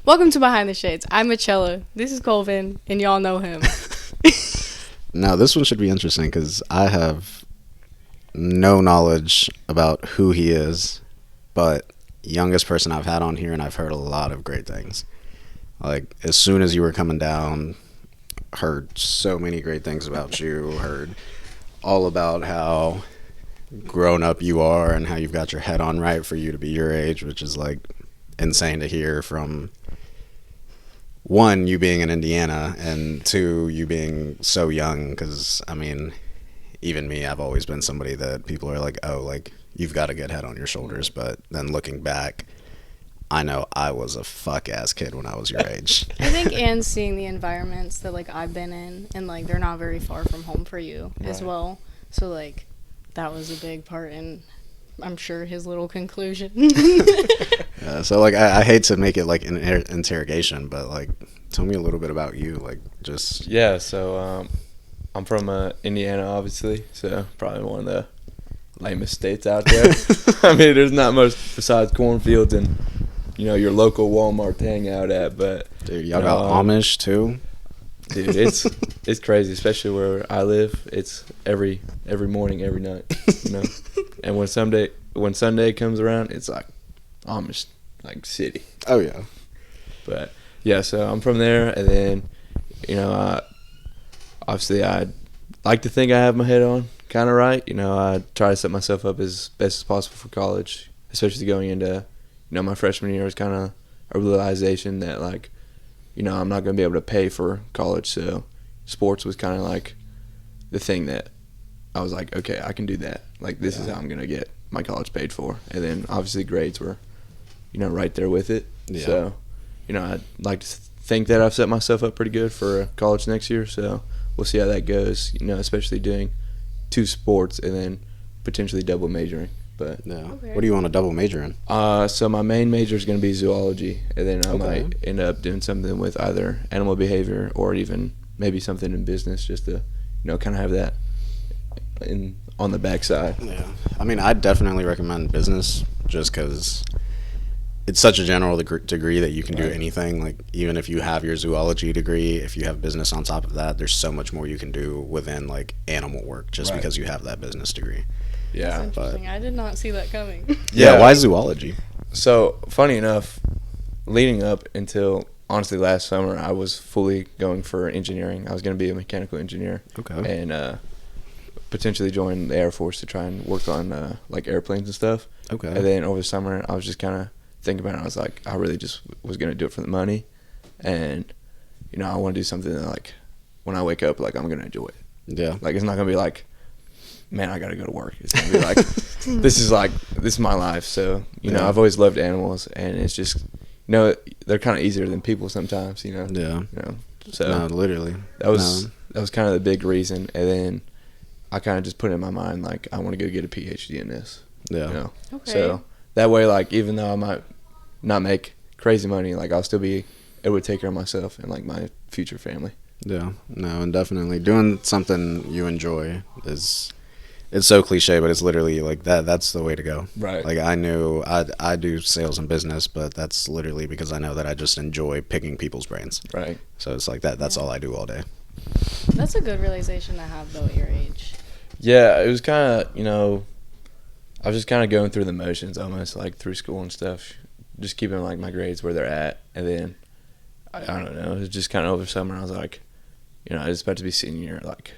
Welcome to Behind the Shades. I'm Michella. This is Kolvin, and y'all know him. Now, this one should be interesting because I have no knowledge about who he is, but youngest person I've had on here, and I've heard a lot of great things. Like, as soon as you were coming down, heard so many great things about you, heard all about how grown up you are and how you've got your head on right for you to be your age, which is like insane to hear from one, you being in Indiana, and two, you being so young. Because I mean, even me, I've always been somebody that people are like, oh, like, you've got a good head on your shoulders. But then looking back, I know I was a fuck ass kid when I was your age. I think, and seeing the environments that, like, I've been in, and, like, they're not very far from home for you as well. So, like, that was a big part in, I'm sure, his little conclusion. So, like, I hate to make it, like, an interrogation, but, like, tell me a little bit about you, like, just... Yeah, so I'm from Indiana, obviously, so probably one of the lamest states out there. I mean, there's not much besides cornfields and, you know, your local Walmart to hang out at, but... Dude, y'all got Amish, too? Dude, it's crazy, especially where I live. It's every morning, every night, you know. And when Sunday comes around, it's like Amish, like, city. Oh yeah. But yeah, so I'm from there, and then, you know, obviously I like to think I have my head on kind of right. You know, I try to set myself up as best as possible for college, especially going into, you know, my freshman year is kind of a realization that, like, you know, I'm not going to be able to pay for college, so sports was kind of like the thing that I was like, okay, I can do that. Like, this is how I'm going to get my college paid for. And then, obviously, grades were, you know, right there with it. Yeah. So, you know, I'd like to think that I've set myself up pretty good for college next year, so we'll see how that goes, you know, especially doing 2 sports and then potentially double majoring. But yeah. Okay. What do you want to double major in? So my main major is going to be zoology, and then I might end up doing something with either animal behavior or even maybe something in business, just to, you know, kind of have that on the backside. Yeah, I mean, I'd definitely recommend business just because it's such a general degree that you can do anything. Like, even if you have your zoology degree, if you have business on top of that, there's so much more you can do within, like, animal work just because you have that business degree. Yeah, that's interesting. I did not see that coming. Yeah, why zoology? So, funny enough, leading up until, honestly, last summer, I was fully going for engineering. I was going to be a mechanical engineer. Okay. And potentially join the Air Force to try and work on, like, airplanes and stuff. Okay. And then over the summer, I was just kind of thinking about it. I was like, I really just was going to do it for the money. And, you know, I want to do something that, like, when I wake up, like, I'm going to enjoy it. Yeah. Like, it's not going to be like, man, I got to go to work. It's going to be like, this is my life. So, you know, I've always loved animals, and it's just, you know, they're kind of easier than people sometimes, you know. Yeah. You know, so no, literally. That was kind of the big reason. And then I kind of just put it in my mind, like, I want to go get a PhD in this. Yeah. You know? Okay. So that way, like, even though I might not make crazy money, like, I'll still be able to take care of myself and, like, my future family. Yeah. No, and definitely doing something you enjoy is... It's so cliche, but it's literally like that's the way to go. Right. Like, I knew I do sales and business, but that's literally because I know that I just enjoy picking people's brains. Right. So it's like that's all I do all day. That's a good realization to have, though, at your age. Yeah, it was kind of, you know, I was just kind of going through the motions almost, like, through school and stuff, just keeping, like, my grades where they're at. And then, I don't know, it was just kind of over summer. I was like, you know, I was about to be senior, like,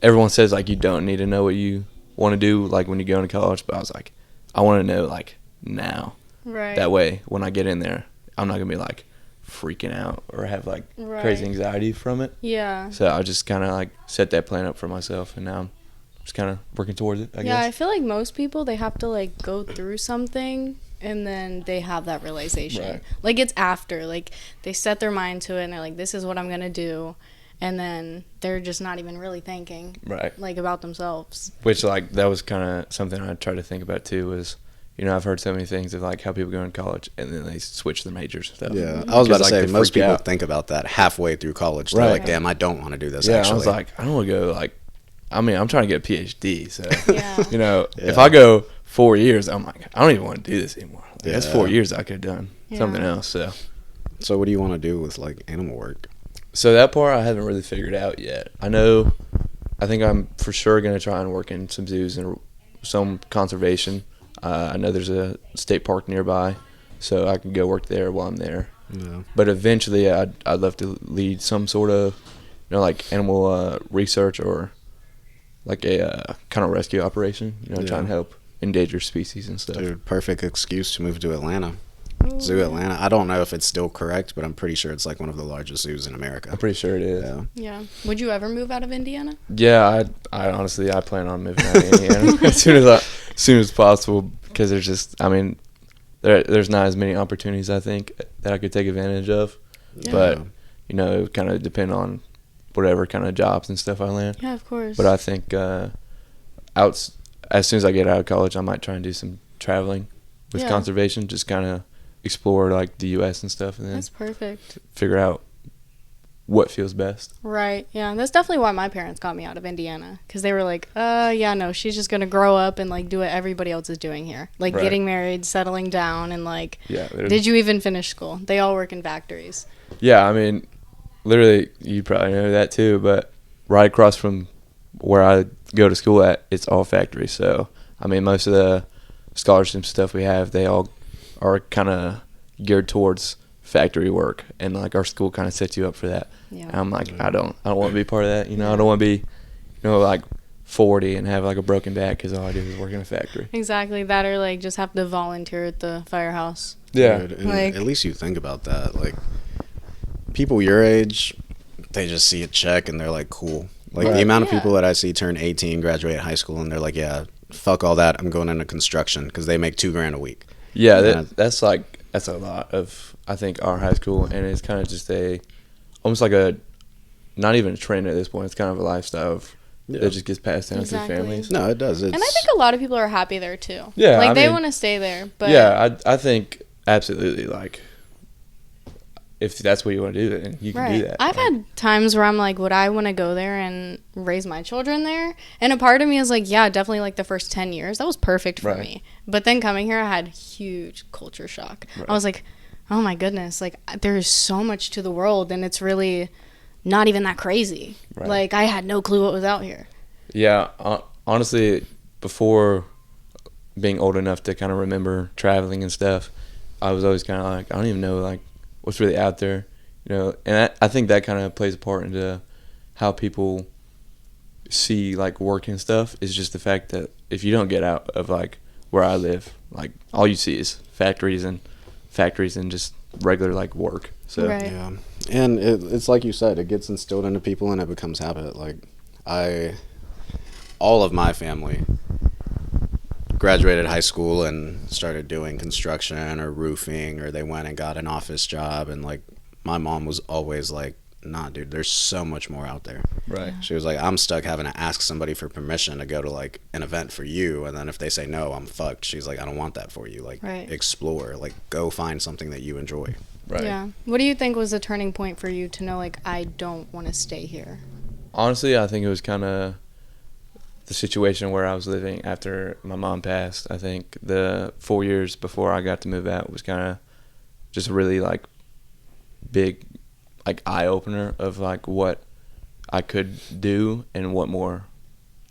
everyone says, like, you don't need to know what you want to do, like, when you go into college, but I was like, I want to know, like, now. Right. That way, when I get in there, I'm not going to be, like, freaking out or have, like, crazy anxiety from it. Yeah. So I just kind of, like, set that plan up for myself, and now I'm just kind of working towards it, I guess. Yeah, I feel like most people, they have to, like, go through something, and then they have that realization. Right. Like, it's after. Like, they set their mind to it, and they're like, this is what I'm going to do. And then they're just not even really thinking, like, about themselves. Which, like, that was kind of something I tried to think about, too, was, you know, I've heard so many things of, like, how people go in college and then they switch their majors and stuff. Yeah, I was about to say, most people think about that halfway through college. They're like, damn, I don't want to do this, actually. I was like, I don't want to go, like, I mean, I'm trying to get a PhD, so, you know, if I go 4 years, I'm like, I don't even want to do this anymore. Like, that's 4 years I could have done something else, so. So what do you want to do with like animal work? So that part I haven't really figured out yet. I think I'm for sure going to try and work in some zoos and some conservation. I know there's a state park nearby, so I can go work there while I'm there. Yeah. But eventually, I'd love to lead some sort of, like animal research or like a kind of rescue operation. Try and help endangered species and stuff. Dude, perfect excuse to move to Atlanta. Zoo Atlanta. I don't know if it's still correct, but I'm pretty sure it's like one of the largest zoos in America. I'm pretty sure it is. Yeah. Would you ever move out of Indiana? Yeah, I honestly plan on moving out of Indiana as soon as possible, because there's just there's not as many opportunities I think that I could take advantage of. Yeah. But it would kind of depend on whatever kind of jobs and stuff I land. Yeah, of course. But I think as soon as I get out of college, I might try and do some traveling with conservation, just kind of explore like the U.S. and stuff, and then that's perfect. Figure out what feels best. Right. Yeah. That's definitely why my parents got me out of Indiana, because they were like, no, she's just gonna grow up and like do what everybody else is doing here, like getting married, settling down, and like. Yeah. Did you even finish school? They all work in factories. Yeah, literally, you probably know that too, but right across from where I go to school at, it's all factories. So most of the scholarship stuff we have, they all are kind of geared towards factory work, and like our school kind of sets you up for that. Yeah. And I'm like, I don't want to be part of that. I don't want to be, like 40 and have like a broken back because all I do is work in a factory. Exactly that, or like just have to volunteer at the firehouse. Yeah. Dude, at least you think about that. Like people your age, they just see a check and they're like, cool. Like the amount of people that I see turn 18, graduate high school, and they're like, yeah, fuck all that. I'm going into construction, because they make $2,000 a week. Yeah, that's a lot of, I think, our high school, and it's kind of just almost like not even a trend at this point. It's kind of a lifestyle that just gets passed down through families. No, it does. And I think a lot of people are happy there too. Yeah, like they want to stay there. But yeah, I think absolutely, like, if that's what you want to do, then you can do that. I've had times where I'm like, would I want to go there and raise my children there? And a part of me is like, yeah, definitely like the first 10 years. That was perfect for me. But then coming here, I had huge culture shock. I was like, oh my goodness, like there's so much to the world, and it's really not even that crazy. Like I had no clue what was out here. Yeah, honestly, before being old enough to kind of remember traveling and stuff, I was always kind of like, I don't even know like what's really out there, and I think that kind of plays a part into how people see like work and stuff, is just the fact that if you don't get out of like where I live, like all you see is factories and just regular like work. So yeah, and it's like you said, it gets instilled into people and it becomes habit. Like all of my family graduated high school and started doing construction or roofing, or they went and got an office job, and like my mom was always like, nah dude, there's so much more out there. She was like, I'm stuck having to ask somebody for permission to go to like an event for you, and then if they say no, I'm fucked. She's like, I don't want that for you. Like explore, like go find something that you enjoy. Yeah. What do you think was the turning point for you to know like, I don't want to stay here? Honestly, I think it was kind of the situation where I was living after my mom passed. I think the 4 years before I got to move out was kind of just a really like big like eye opener of like what I could do and what more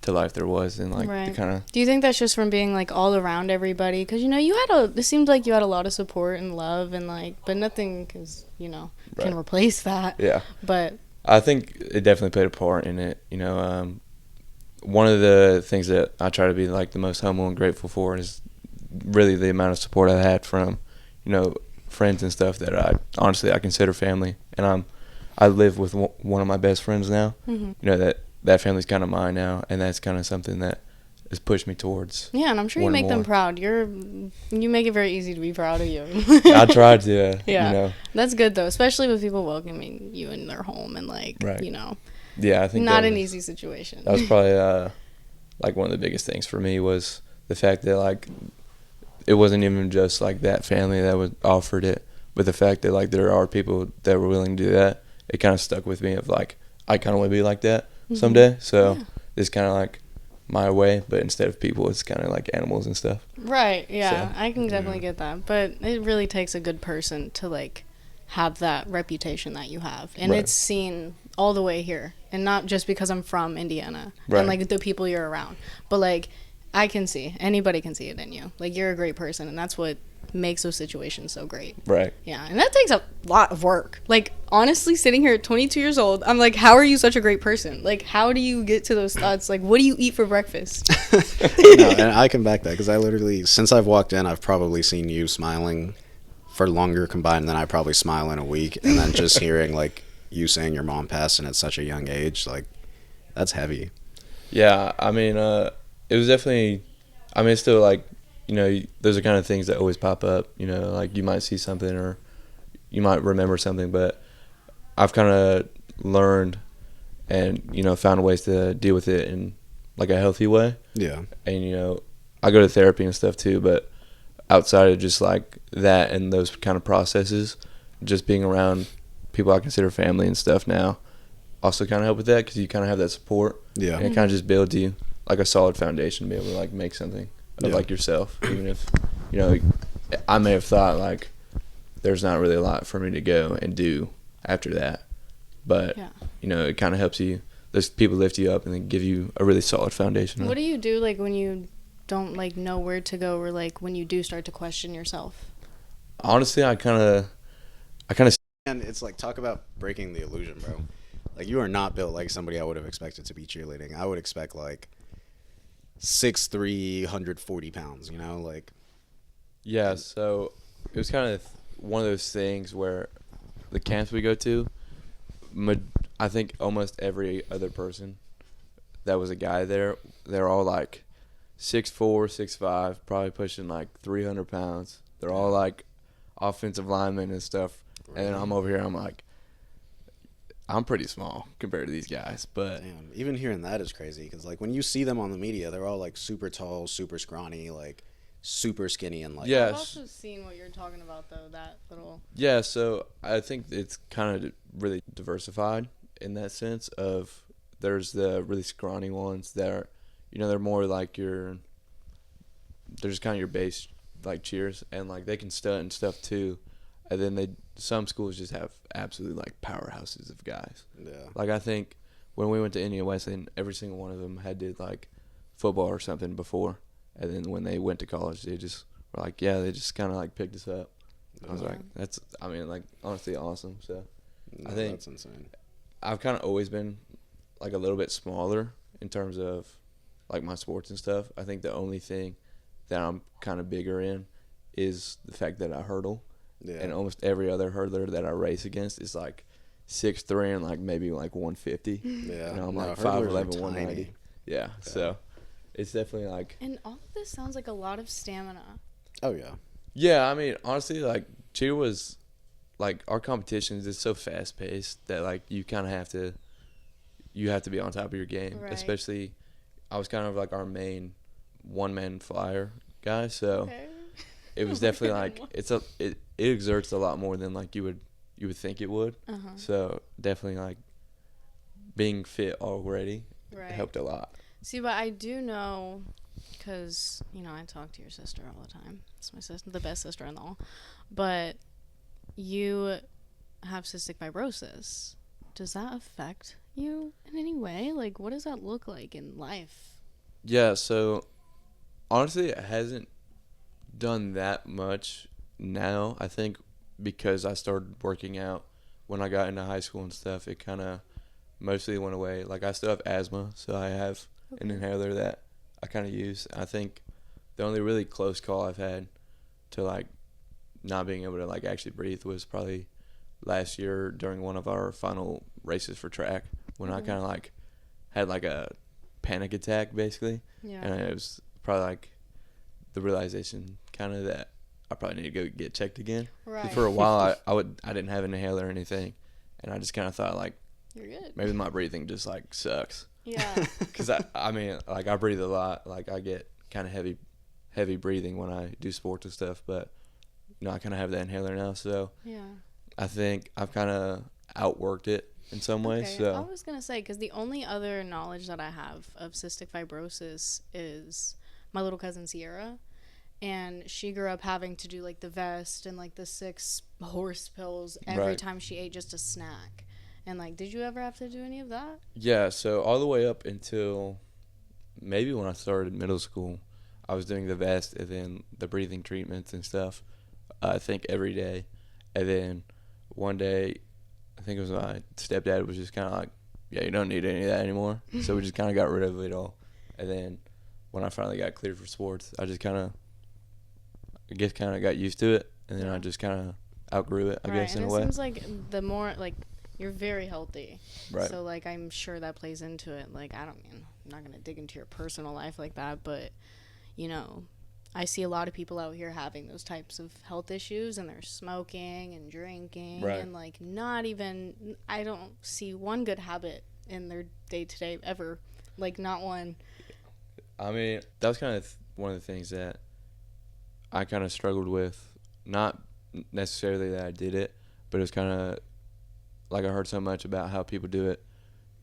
to life there was, and like the kind of. Do you think that's just from being like all around everybody? Because it seemed like you had a lot of support and love, and like, but nothing can replace that. Yeah. But I think it definitely played a part in it. One of the things that I try to be like the most humble and grateful for is really the amount of support I had from, friends and stuff that I consider family, and I live with one of my best friends now. Mm-hmm. That family's kind of mine now, and that's kind of something that has pushed me towards. Yeah, and I'm sure you make them proud. You make it very easy to be proud of you. I tried to. Yeah, that's good though, especially with people welcoming you in their home and like Yeah, I think not an easy situation. That was probably like one of the biggest things for me, was the fact that like it wasn't even just like that family that was offered it, but the fact that like there are people that were willing to do that. It kind of stuck with me of like, I kind of want to be like that someday. So it's kind of like my way, but instead of people, it's kind of like animals and stuff. Right. Yeah, so, I can definitely get that, but it really takes a good person to like have that reputation that you have, and it's seen all the way here, and not just because I'm from Indiana and like the people you're around, but like I can see, anybody can see it in you. Like, you're a great person, and that's what makes those situations so great. Right. Yeah, and that takes a lot of work. Like, honestly, sitting here at 22 years old, I'm like, how are you such a great person? Like, how do you get to those thoughts? Like, what do you eat for breakfast? No, and I can back that, because I literally, since I've walked in, I've probably seen you smiling for longer combined than I probably smile in a week. And then just hearing, like, you saying your mom passed and at such a young age, like, that's heavy. Yeah, I mean, it was definitely, I mean, it's still like, you know, those are kind of things that always pop up, you know, like you might see something or you might remember something, but I've kind of learned and, you know, found ways to deal with it in like a healthy way. Yeah. And, you know, I go to therapy and stuff too, but outside of just like that and those kind of processes, just being around people I consider family and stuff now also kind of help with that, because you kind of have that support. Yeah. And it kind of just builds you like a solid foundation to be able to like make something of like yourself, even if, you know, I may have thought like there's not really a lot for me to go and do after that, but you know, it kind of helps you. Those people lift you up and then give you a really solid foundation. What do you do like when you don't like know where to go, or like when you do start to question yourself? Honestly, I kind of And it's like, talk about breaking the illusion, bro. Like, you are not built like somebody I would have expected to be cheerleading. I would expect like 6'3", 140 pounds, you know, like. Yeah, so it was kind of one of those things where the camps we go to, I think almost every other person that was a guy there, they're all like 6'4", 6'5", probably pushing like 300 pounds. They're all like offensive linemen and stuff. And then I'm over here, I'm like, I'm pretty small compared to these guys. But damn, even hearing that is crazy, because like when you see them on the media, they're all like super tall, super scrawny, like super skinny, and like. I've also seen what you're talking about though, that little. Yeah, so I think it's kind of really diversified in that sense of there's the really scrawny ones that are, you know, they're more like they're just kind of your base like cheers, and like they can stunt and stuff too. And then some schools just have absolutely like powerhouses of guys. Yeah. Like, I think when we went to Indiana Wesleyan, every single one of them had did like football or something before, and then when they went to college, they just were like, yeah, they just kind of like picked us up. I was like, that's, I mean, like, honestly awesome. So I think that's insane. I've kind of always been like a little bit smaller in terms of like my sports and stuff. I think the only thing that I'm kind of bigger in is the fact that I hurdle. Yeah. And almost every other hurdler that I race against is like 6'3" and like maybe like 150. Yeah. You know, I'm like 5'11", 190. Yeah. So it's definitely like. And all of this sounds like a lot of stamina. Oh yeah. Yeah, I mean, honestly, like cheer was like our competitions is so fast paced that like you kind of have to be on top of your game. Right. Especially, I was kind of like our main one man flyer guy, so. Okay. It was definitely like it exerts a lot more than like you would think it would. So definitely like being fit already helped a lot. See, but I do know, because you know I talk to your sister all the time. It's my sister, the best sister-in-law. But you have cystic fibrosis. Does that affect you in any way? Like, what does that look like in life? Yeah. So honestly, it hasn't done that much now. I think because I started working out when I got into high school and stuff, it kind of mostly went away. Like, I still have asthma, so I have an inhaler that I kind of use. I think the only really close call I've had to like not being able to like actually breathe was probably last year during one of our final races for track, when I kind of like had like a panic attack basically. And it was probably like the realization kind of that I probably need to go get checked again. Right. For a while, I didn't have an inhaler or anything, and I just kind of thought like, you're good. Maybe my breathing just like sucks. Yeah. Because I mean, like, I breathe a lot. Like, I get kind of heavy breathing when I do sports and stuff, but you know, I kind of have that inhaler now, so I think I've kind of outworked it in some ways. So I was gonna say, because the only other knowledge that I have of cystic fibrosis is my little cousin Sierra, and she grew up having to do like the vest and like the 6 horse pills every Right. time she ate just a snack. And like, did you ever have to do any of that? Yeah, so all the way up until maybe when I started middle school, I was doing the vest and then the breathing treatments and stuff, I think every day. And then one day, I think it was my stepdad was just kind of like, yeah, you don't need any of that anymore. So we just kind of got rid of it all. And then when I finally got cleared for sports, I just kind of got used to it. And then I just kind of outgrew it, I guess, in a way. And it seems like the more, like, you're very healthy. Right. So, like, I'm sure that plays into it. Like, I'm not going to dig into your personal life like that, but, you know, I see a lot of people out here having those types of health issues, and they're smoking and drinking. Right. And, like, I don't see one good habit in their day-to-day ever. Like, not one. I mean, that was kind of one of the things that I kind of struggled with. Not necessarily that I did it, but it was kind of like I heard so much about how people do it,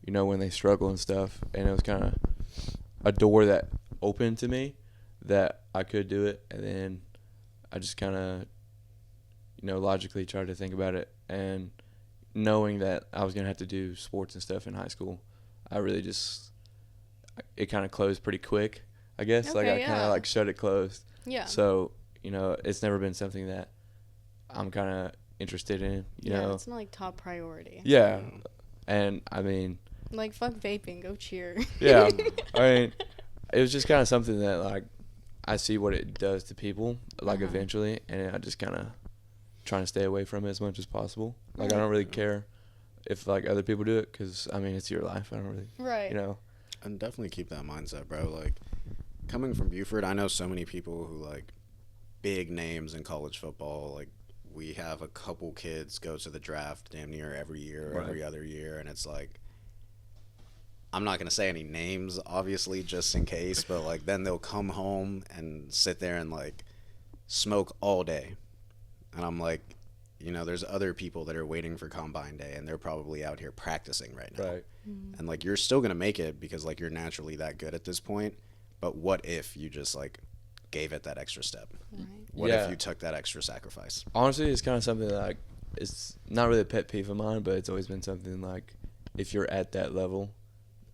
you know, when they struggle and stuff. And it was kind of a door that opened to me that I could do it. And then I just kind of, you know, logically tried to think about it. And knowing that I was going to have to do sports and stuff in high school, I really just, it kind of closed pretty quick, I guess. Okay, like I kind yeah. of like shut it closed. Yeah. So, you know, it's never been something that I'm kind of interested in, you know. It's not like top priority. Yeah. And I mean, Like, fuck vaping, go cheer. yeah. I mean, it was just kind of something that, like, I see what it does to people, like, eventually, and I just kind of trying to stay away from it as much as possible. Like, I don't really care if, like, other people do it, because, I mean, it's your life. I don't really, Right. you know. And definitely keep that mindset, bro. Like, coming from Buford, I know so many people who, like, big names in college football. Like, we have a couple kids go to the draft damn near every year or every other year, and it's like, I'm not going to say any names, obviously, just in case, but, like, then they'll come home and sit there and, like, smoke all day. And I'm like, you know, there's other people that are waiting for Combine Day, and they're probably out here practicing right now. Right. And, like, you're still going to make it because, like, you're naturally that good at this point. But what if you just, like, gave it that extra step? Right. What Yeah. if you took that extra sacrifice? Honestly, it's kind of something that, like, it's not really a pet peeve of mine, but it's always been something, like, if you're at that level,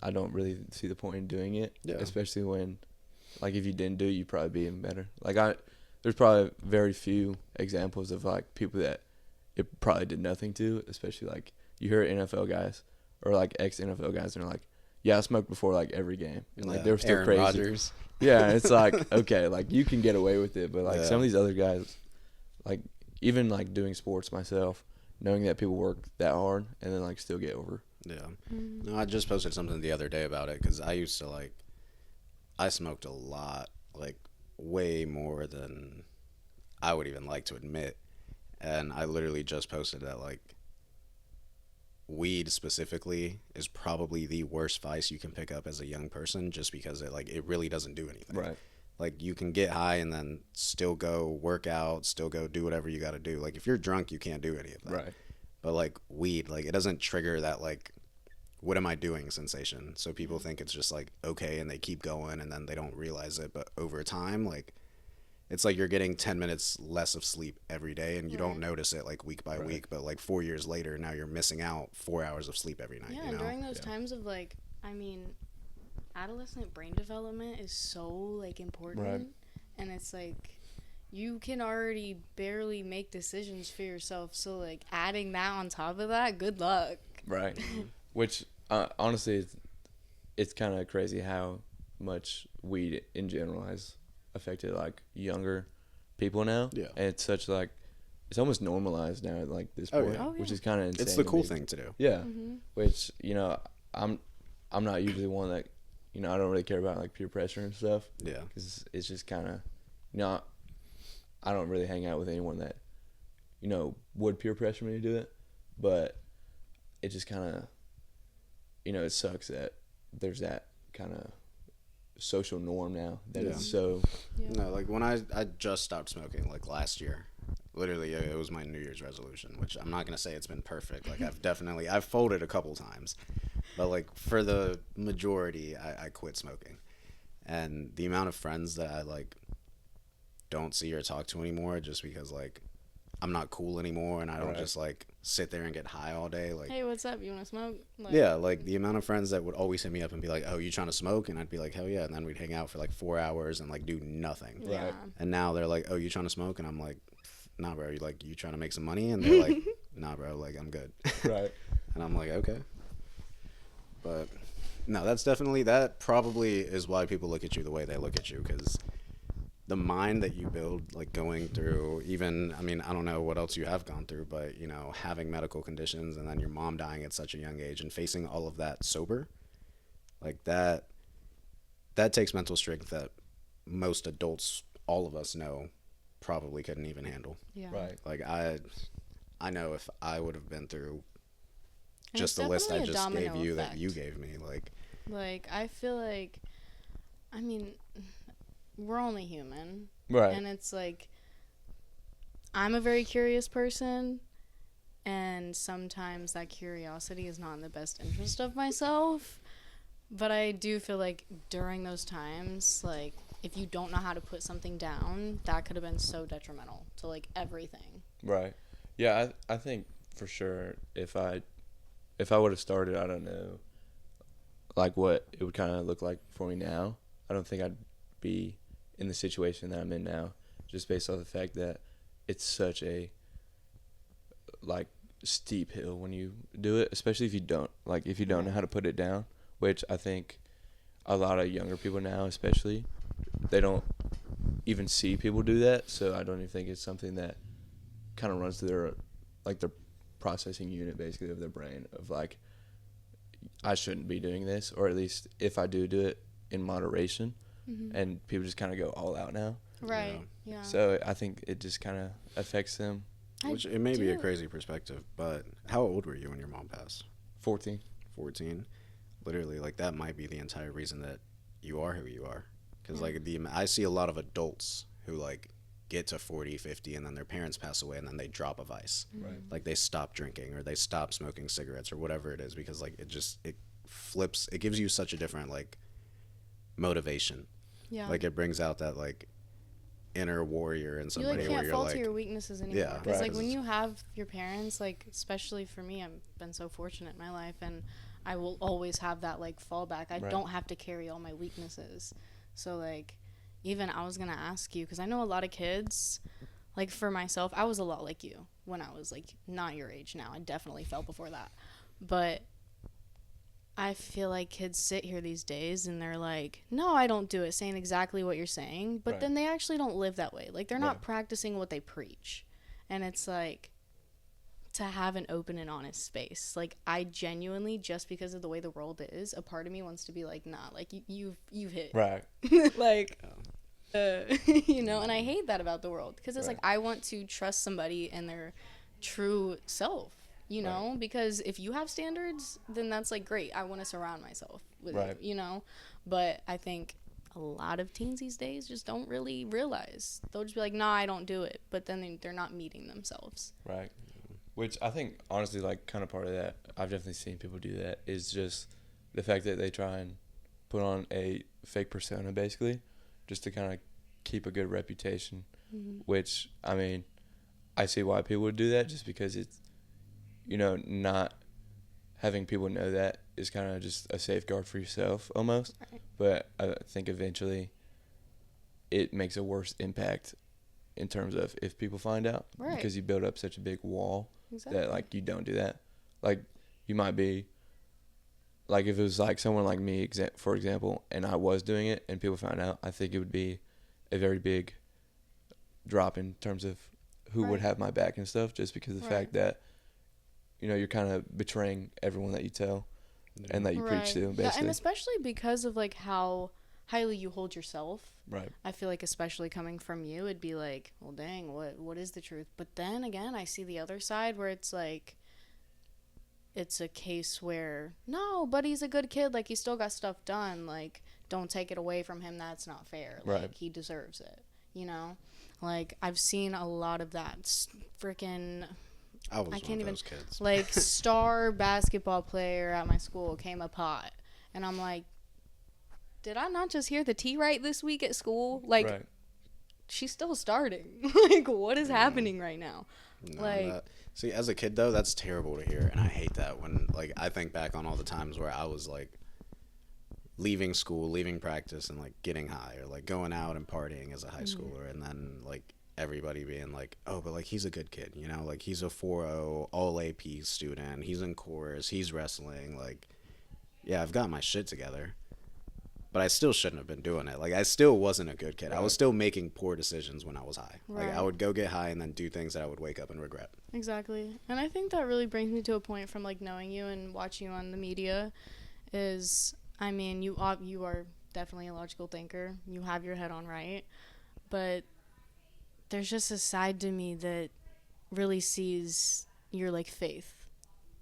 I don't really see the point in doing it. Yeah. Especially when, like, if you didn't do it, you'd probably be even better. Like, there's probably very few examples of, like, people that it probably did nothing to, especially, like, you hear NFL guys or, like, ex-NFL guys, and they're like, yeah, I smoked before, like, every game. And, like, they were still Aaron crazy. Rodgers. Yeah, it's like, okay, like, you can get away with it, but, like, some of these other guys, like, even, like, doing sports myself, knowing that people work that hard and then, like, still get over. Yeah. No, I just posted something the other day about it because I used to, like, I smoked a lot, like, way more than I would even like to admit. And I literally just posted that, like, weed specifically is probably the worst vice you can pick up as a young person just because it really doesn't do anything. Right. Like, you can get high and then still go work out, still go do whatever you got to do. Like, if you're drunk, you can't do any of that. Right. But, like, weed, like, it doesn't trigger that, like, what am I doing sensation. So people think it's just, like, okay, and they keep going, and then they don't realize it. But over time, like, it's like you're getting 10 minutes less of sleep every day, and you don't notice it, like, week by week. But, like, 4 years later, now you're missing out 4 hours of sleep every night, Yeah, you know? and during those times of, like, I mean, adolescent brain development is so, like, important. Right. And it's, like, you can already barely make decisions for yourself. So, like, adding that on top of that, good luck. Right. Which, honestly, it's kind of crazy how much weed in general has affected, like, younger people now. Yeah. And it's such, like, it's almost normalized now at, like, this point, Oh, yeah. which is kind of insane. It's the to cool me. thing to do. Yeah. Mm-hmm. Which, you know, I'm not usually one that, you know, I don't really care about, like, peer pressure and stuff. Yeah. Because it's just kind of, you know, I don't really hang out with anyone that, you know, would peer pressure me to do it. But it just kind of, you know, it sucks that there's that kind of social norm now that is so. Yeah. No, like, when I just stopped smoking, like, last year. Literally, it was my New Year's resolution, which I'm not going to say it's been perfect. Like, I've folded a couple times. But, like, for the majority, I quit smoking. And the amount of friends that I, like, don't see or talk to anymore just because, like, I'm not cool anymore and I don't just, like, sit there and get high all day. Like, hey, what's up? You want to smoke? Like, yeah, like, the amount of friends that would always hit me up and be like, oh, you trying to smoke? And I'd be like, hell yeah. And then we'd hang out for, like, 4 hours and, like, do nothing. Yeah. And now they're like, oh, you trying to smoke? And I'm like, nah, bro. You trying to make some money? And they're like, nah, bro. Like, I'm good. Right. And I'm like, okay. But, no, that probably is why people look at you the way they look at you, because the mind that you build, like, going through even, I mean, I don't know what else you have gone through, but, you know, having medical conditions and then your mom dying at such a young age and facing all of that sober, like, that takes mental strength that most adults, all of us know, probably couldn't even handle. Yeah. Right. Like, I know if I would have been through And just it's the list I definitely a just gave domino you effect. that you gave me, like, I feel like, I mean, we're only human. Right. And it's like, I'm a very curious person, and sometimes that curiosity is not in the best interest of myself. But I do feel like during those times, like, if you don't know how to put something down, that could have been so detrimental to, like, everything. Right. Yeah, I think for sure if I would have started, I don't know, like, what it would kind of look like for me now. I don't think I'd be in the situation that I'm in now, just based off the fact that it's such a, like, steep hill when you do it, especially if you don't know how to put it down, which I think a lot of younger people now, especially, they don't even see people do that, so I don't even think it's something that kind of runs through their processing unit, basically, of their brain, of, like, I shouldn't be doing this, or at least if I do it in moderation. And people just kind of go all out now. Right. Yeah. So I think it just kind of affects them. which it may be a crazy perspective, but how old were you when your mom passed? 14. 14. Literally, like, that might be the entire reason that you are who you are. Because, like, I see a lot of adults who, like, get to 40, 50, and then their parents pass away, and then they drop a vice. Right. Like, they stop drinking, or they stop smoking cigarettes, or whatever it is, because, like, it flips, it gives you such a different, like, motivation. Yeah. Like, it brings out that, like, inner warrior in You, somebody like, where can't you're falter like, your weaknesses anymore. Yeah. Because, Right. like, when you have your parents, like, especially for me, I've been so fortunate in my life, and I will always have that, like, fallback. I Right. don't have to carry all my weaknesses. So, like, even I was going to ask you, because I know a lot of kids, like, for myself, I was a lot like you when I was, like, not your age now. I definitely felt before that. But I feel like kids sit here these days and they're like, no, I don't do it, saying exactly what you're saying. But Right. then they actually don't live that way. Like, they're not Right. practicing what they preach. And it's like, to have an open and honest space. Like, I genuinely, just because of the way the world is, a part of me wants to be like, nah, like, you've hit. Right. Like, you know, and I hate that about the world. Because it's Right. like, I want to trust somebody in their true self. You know, because if you have standards, then that's, like, great. I want to surround myself with Right. it, you know? But I think a lot of teens these days just don't really realize. They'll just be like, nah, I don't do it. But then they're not meeting themselves. Right. Which I think, honestly, like, kind of part of that, I've definitely seen people do that, is just the fact that they try and put on a fake persona, basically, just to kind of keep a good reputation. Which, I mean, I see why people would do that, just because it's, you know, not having people know that is kind of just a safeguard for yourself, almost. Right. But I think eventually it makes a worse impact in terms of if people find out. Right. Because you build up such a big wall Exactly. that, like, you don't do that. Like, you might be, like, if it was, like, someone like me, for example, and I was doing it and people found out, I think it would be a very big drop in terms of who would Right. have my back and stuff, just because of the fact that, you know, you're kind of betraying everyone that you tell and that you preach to, basically. Yeah, and especially because of, like, how highly you hold yourself. Right. I feel like, especially coming from you, it'd be like, well, dang, what is the truth? But then again, I see the other side where it's like, it's a case where, no, but he's a good kid. Like, he still got stuff done. Like, don't take it away from him. That's not fair. Like, Right. he deserves it. You know? Like, I've seen a lot of that freaking... I was I one can't of even, those kids. like, star basketball player at my school came a pot. And I'm like, did I not just hear the tea right this week at school? Like, Right. she's still starting. Like, what is happening right now? No, Like, see, as a kid though, that's terrible to hear, and I hate that when like I think back on all the times where I was like leaving school, leaving practice, and like getting high, or like going out and partying as a high schooler, and then like everybody being like, oh, but like he's a good kid, you know, like he's a 4.0 all AP student, he's in chorus, he's wrestling, like yeah, I've got my shit together. But I still shouldn't have been doing it. Like, I still wasn't a good kid. Right. I was still making poor decisions when I was high. Right. Like, I would go get high and then do things that I would wake up and regret. exactly. And I think that really brings me to a point from, like, knowing you and watching you on the media is, I mean, you are definitely a logical thinker. You have your head on right. But there's just a side to me that really sees your, like, faith,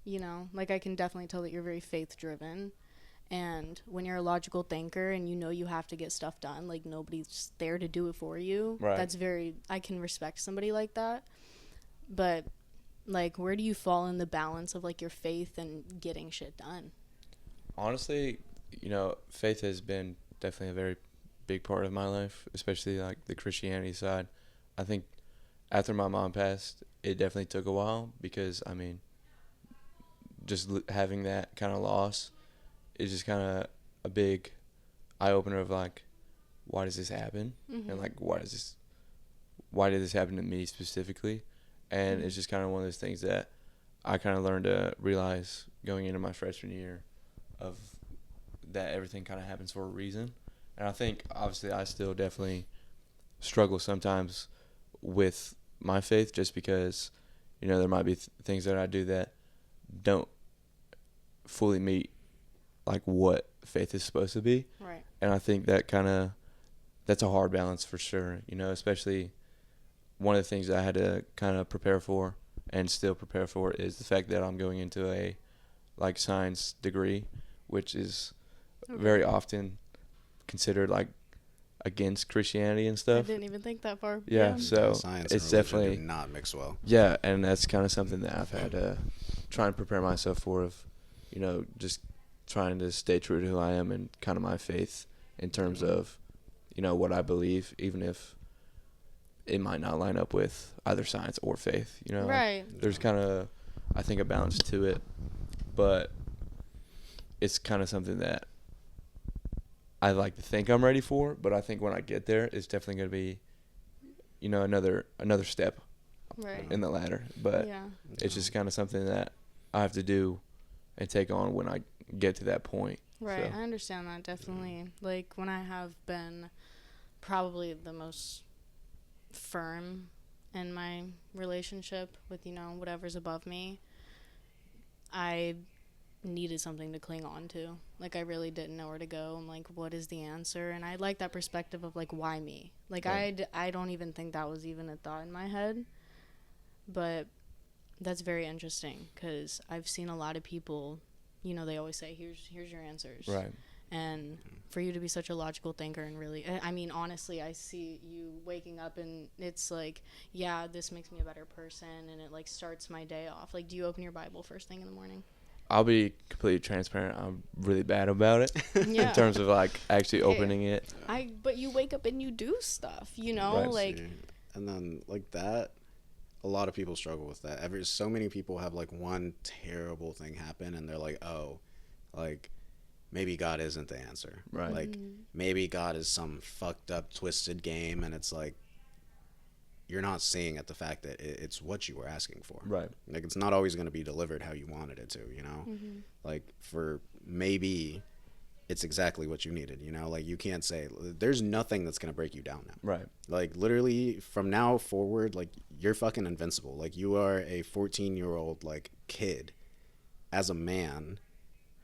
you know? Like, I can definitely tell that you're very faith-driven. And when you're a logical thinker and you know you have to get stuff done, like nobody's there to do it for you. Right. That's I can respect somebody like that. But like, where do you fall in the balance of like your faith and getting shit done? Honestly, you know, faith has been definitely a very big part of my life, especially like the Christianity side. I think after my mom passed, it definitely took a while because, I mean, just having that kind of loss is just kind of a big eye-opener of like, why does this happen? And like, why did this happen to me specifically? And it's just kind of one of those things that I kind of learned to realize going into my freshman year of that everything kind of happens for a reason. And I think obviously I still definitely struggle sometimes with my faith just because, you know, there might be things that I do that don't fully meet like what faith is supposed to be. Right. And I think that's a hard balance for sure, you know, especially one of the things that I had to kind of prepare for and still prepare for is the fact that I'm going into a like science degree, which is very often considered like against Christianity and I stuff. didn't even think that far. Yeah, so Science it's and religion definitely do not mix well. Yeah, and that's kind of something that I've had to try and prepare myself for, of, you know, just trying to stay true to who I am and kind of my faith in terms of, you know, what I believe, even if it might not line up with either science or faith, you know. Right. There's kind of, I think, a balance to it, but it's kind of something that I like to think I'm ready for, but I think when I get there, it's definitely going to be, you know, another step Right. in the ladder. But Yeah. it's just kind of something that I have to do and take on when I get to that point. Right. So. I understand that definitely. Like when I have been probably the most firm in my relationship with, you know, whatever's above me, I needed something to cling on to. Like I really didn't know where to go. I'm like, what is the answer? And I like that perspective of like, why me? Like I don't even think that was even a thought in my head. But that's very interesting because I've seen a lot of people, you know, they always say, here's your answers. Right. And for you to be such a logical thinker and really, I mean, honestly, I see you waking up and it's like, yeah, this makes me a better person and it like starts my day off. Like, do you open your Bible first thing in the morning? I'll be completely transparent. I'm really bad about it Yeah. in terms of like actually opening it. But you wake up and you do stuff, you know, Right. like, And then like that, a lot of people struggle with that. So many people have like one terrible thing happen and they're like, oh, like maybe God isn't the answer. Right. Like maybe God is some fucked up twisted game, and it's like you're not seeing at the fact that it's what you were asking for. Right. Like it's not always going to be delivered how you wanted it to, you know? Like for maybe it's exactly what you needed, you know? Like you can't say there's nothing that's going to break you down now. Right. Like literally from now forward, like you're fucking invincible. Like you are a 14-year-old like kid as a man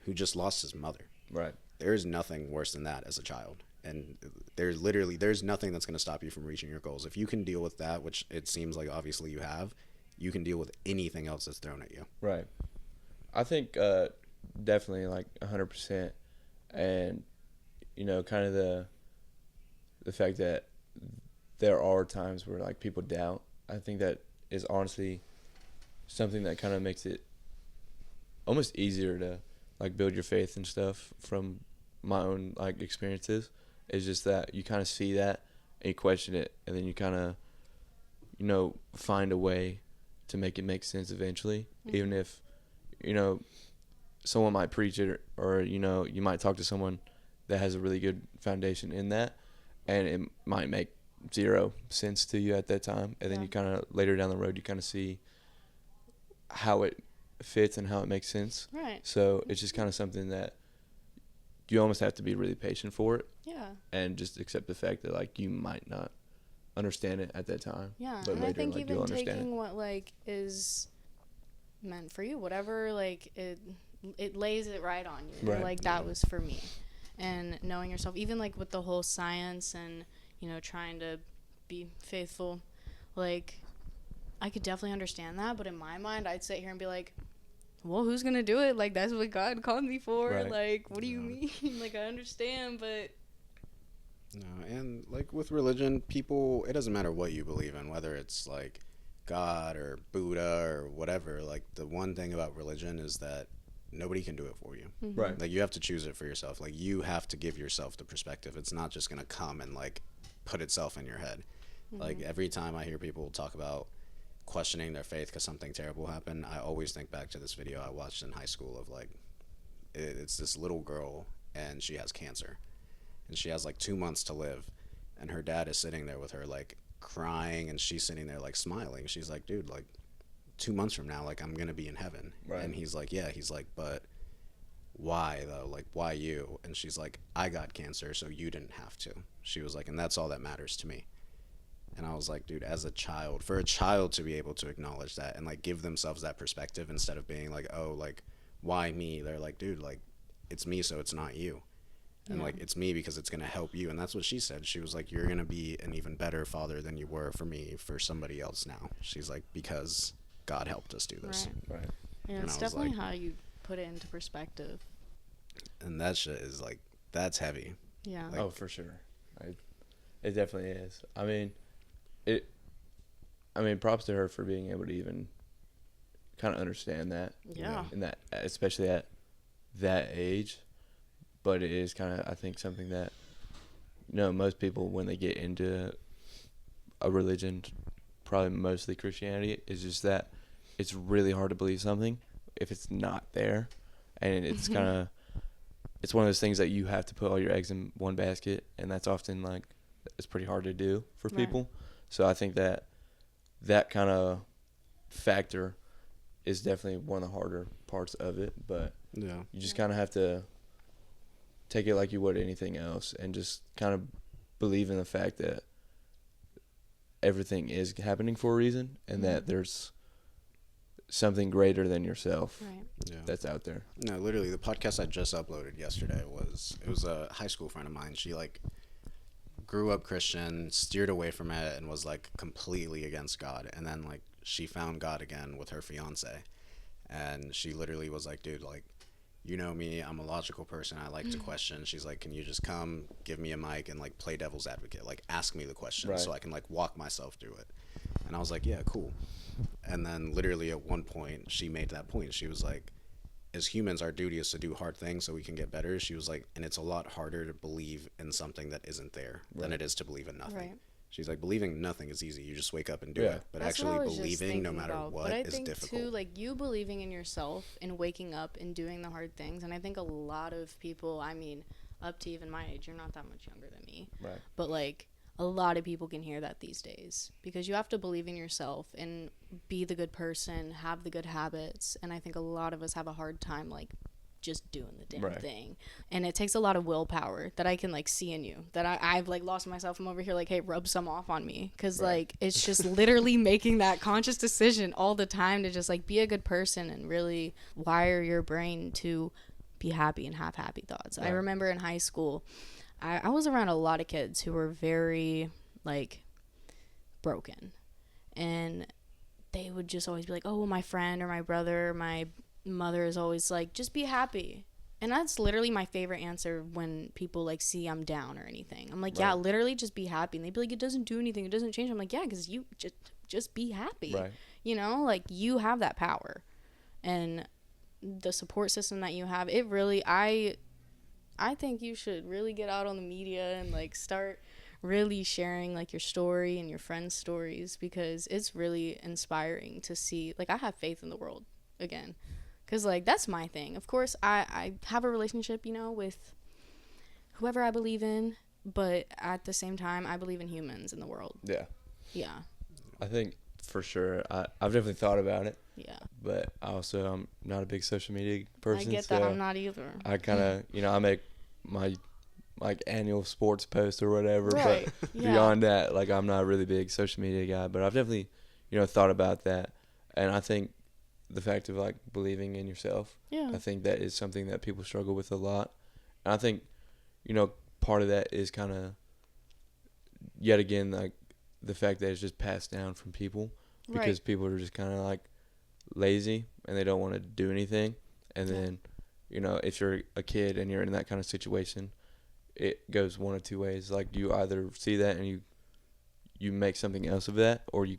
who just lost his mother. Right. There's nothing worse than that as a child. And there's nothing that's going to stop you from reaching your goals. If you can deal with that, which it seems like obviously you have, you can deal with anything else that's thrown at you. Right. I think definitely like 100%. And, you know, kind of the fact that there are times where like people doubt, I think that is honestly something that kind of makes it almost easier to like build your faith and stuff from my own like experiences. Is just that you kind of see that and you question it, and then you kind of, you know, find a way to make it make sense eventually, even if, you know, someone might preach it, or, you know, you might talk to someone that has a really good foundation in that, and it might make zero sense to you at that time, and then you kind of later down the road you kind of see how it fits and how it makes sense. Right. So it's just kind of something that you almost have to be really patient for it. Yeah. And just accept the fact that, like, you might not understand it at that time. Yeah. But And later, I think like, even you'll understand taking it. what, like, is meant for you, whatever, like, it lays it right on you. Right. Like, that was for me. And knowing yourself, even, like, with the whole science and, you know, trying to be faithful, like, I could definitely understand that. But in my mind, I'd sit here and be like, well, who's going to do it? Like, that's what God called me for. Right. Like, what do you mean? Like, I understand, but... No, and, like, with religion, people, it doesn't matter what you believe in, whether it's, like, God or Buddha or whatever. Like, the one thing about religion is that nobody can do it for you. Mm-hmm. Right. Like, you have to choose it for yourself. Like, you have to give yourself the perspective. It's not just going to come and, like, put itself in your head. Mm-hmm. Like, every time I hear people talk about questioning their faith because something terrible happened, I always think back to this video I watched in high school of, like, it's this little girl and she has cancer and she has like 2 months to live, and her dad is sitting there with her, like, crying, and she's sitting there, like, smiling. She's like, dude, like, 2 months from now, like, I'm gonna be in heaven. Right. And he's like, yeah. He's like, but why though? Like, why you? And she's like, I got cancer so you didn't have to. She was like, and that's all that matters to me. And I was like, dude, as a child, for a child to be able to acknowledge that and, like, give themselves that perspective instead of being like, oh, like, why me? They're like, dude, like, it's me, so it's not you. And, like, it's me because it's going to help you. And that's what she said. She was like, you're going to be an even better father than you were for me, for somebody else now. She's like, because God helped us do this. Right. Right. Yeah, And it's I was definitely like- how you put it into perspective. And that shit is, like, that's heavy. Yeah. Like- Oh, for sure. It definitely is. I mean, props to her for being able to even kind of understand that. Yeah. And that, especially at that age. But it is kind of, I think, something that, you know, most people, when they get into a religion, probably mostly Christianity, is just that it's really hard to believe something if it's not there. And it's kind of, it's one of those things that you have to put all your eggs in one basket, and that's often, like, it's pretty hard to do for people. So I think that kind of factor is definitely one of the harder parts of it, but Yeah. you just kind of have to take it like you would anything else and just kind of believe in the fact that everything is happening for a reason, and that there's something greater than yourself Right. Yeah. that's out there. No, literally, the podcast I just uploaded yesterday was a high school friend of mine. She, like, grew up Christian, steered away from it, and was, like, completely against God. And then, like, she found God again with her fiance. And she literally was like, dude, like, you know me, I'm a logical person. I like to question. She's like, can you just come, give me a mic, and, like, play devil's advocate? Like, ask me the question Right. so I can, like, walk myself through it. And I was like, yeah, cool. And then literally at one point, she made that point. She was like, as humans, our duty is to do hard things so we can get better. She was like, and it's a lot harder to believe in something that isn't there than it is to believe in nothing. Right. She's like, believing nothing is easy. You just wake up and do Yeah. it. But That's what I actually was just believing, no thinking matter about. what, but I is think difficult. too, like, you believing in yourself and waking up and doing the hard things. And I think a lot of people, I mean, up to even my age, you're not that much younger than me. Right. But, like, a lot of people can hear that these days because you have to believe in yourself and be the good person, have the good habits. And I think a lot of us have a hard time, like, just doing the damn Right. thing. And it takes a lot of willpower that I can, like, see in you, that I've like lost myself. I'm over here like, hey, rub some off on me, because like it's just literally making that conscious decision all the time to just, like, be a good person and really wire your brain to be happy and have happy thoughts. I remember in high school, I was around a lot of kids who were very, like, broken, and they would just always be like, oh, well, my friend or my brother or my mother is always like, just be happy. And that's literally my favorite answer when people, like, see I'm down or anything. I'm like, yeah, literally just be happy. And they'd be like, it doesn't do anything, it doesn't change. I'm like, yeah, because you just be happy. Right. You know, like, you have that power. And the support system that you have, it really, I think you should really get out on the media and, like, start really sharing like your story and your friends' stories, because it's really inspiring to see, like, I have faith in the world again, because like that's my thing. Of course I have a relationship, you know, with whoever I believe in, but at the same time I believe in humans in the world. Yeah. I think for sure I've definitely thought about it. Yeah. But I'm not a big social media person. I get that. I'm not either. I kind of, I make my like annual sports post or whatever. Right. But beyond that, like I'm not a really big social media guy. But I've definitely, thought about that. And I think the fact of like believing in yourself, I think that is something that people struggle with a lot. And I think, part of that is kind of, yet again, like the fact that it's just passed down from people, because people are just kind of like lazy and they don't want to do anything. And then, if you're a kid and you're in that kind of situation, it goes one of two ways. Like you either see that and you make something else of that, or you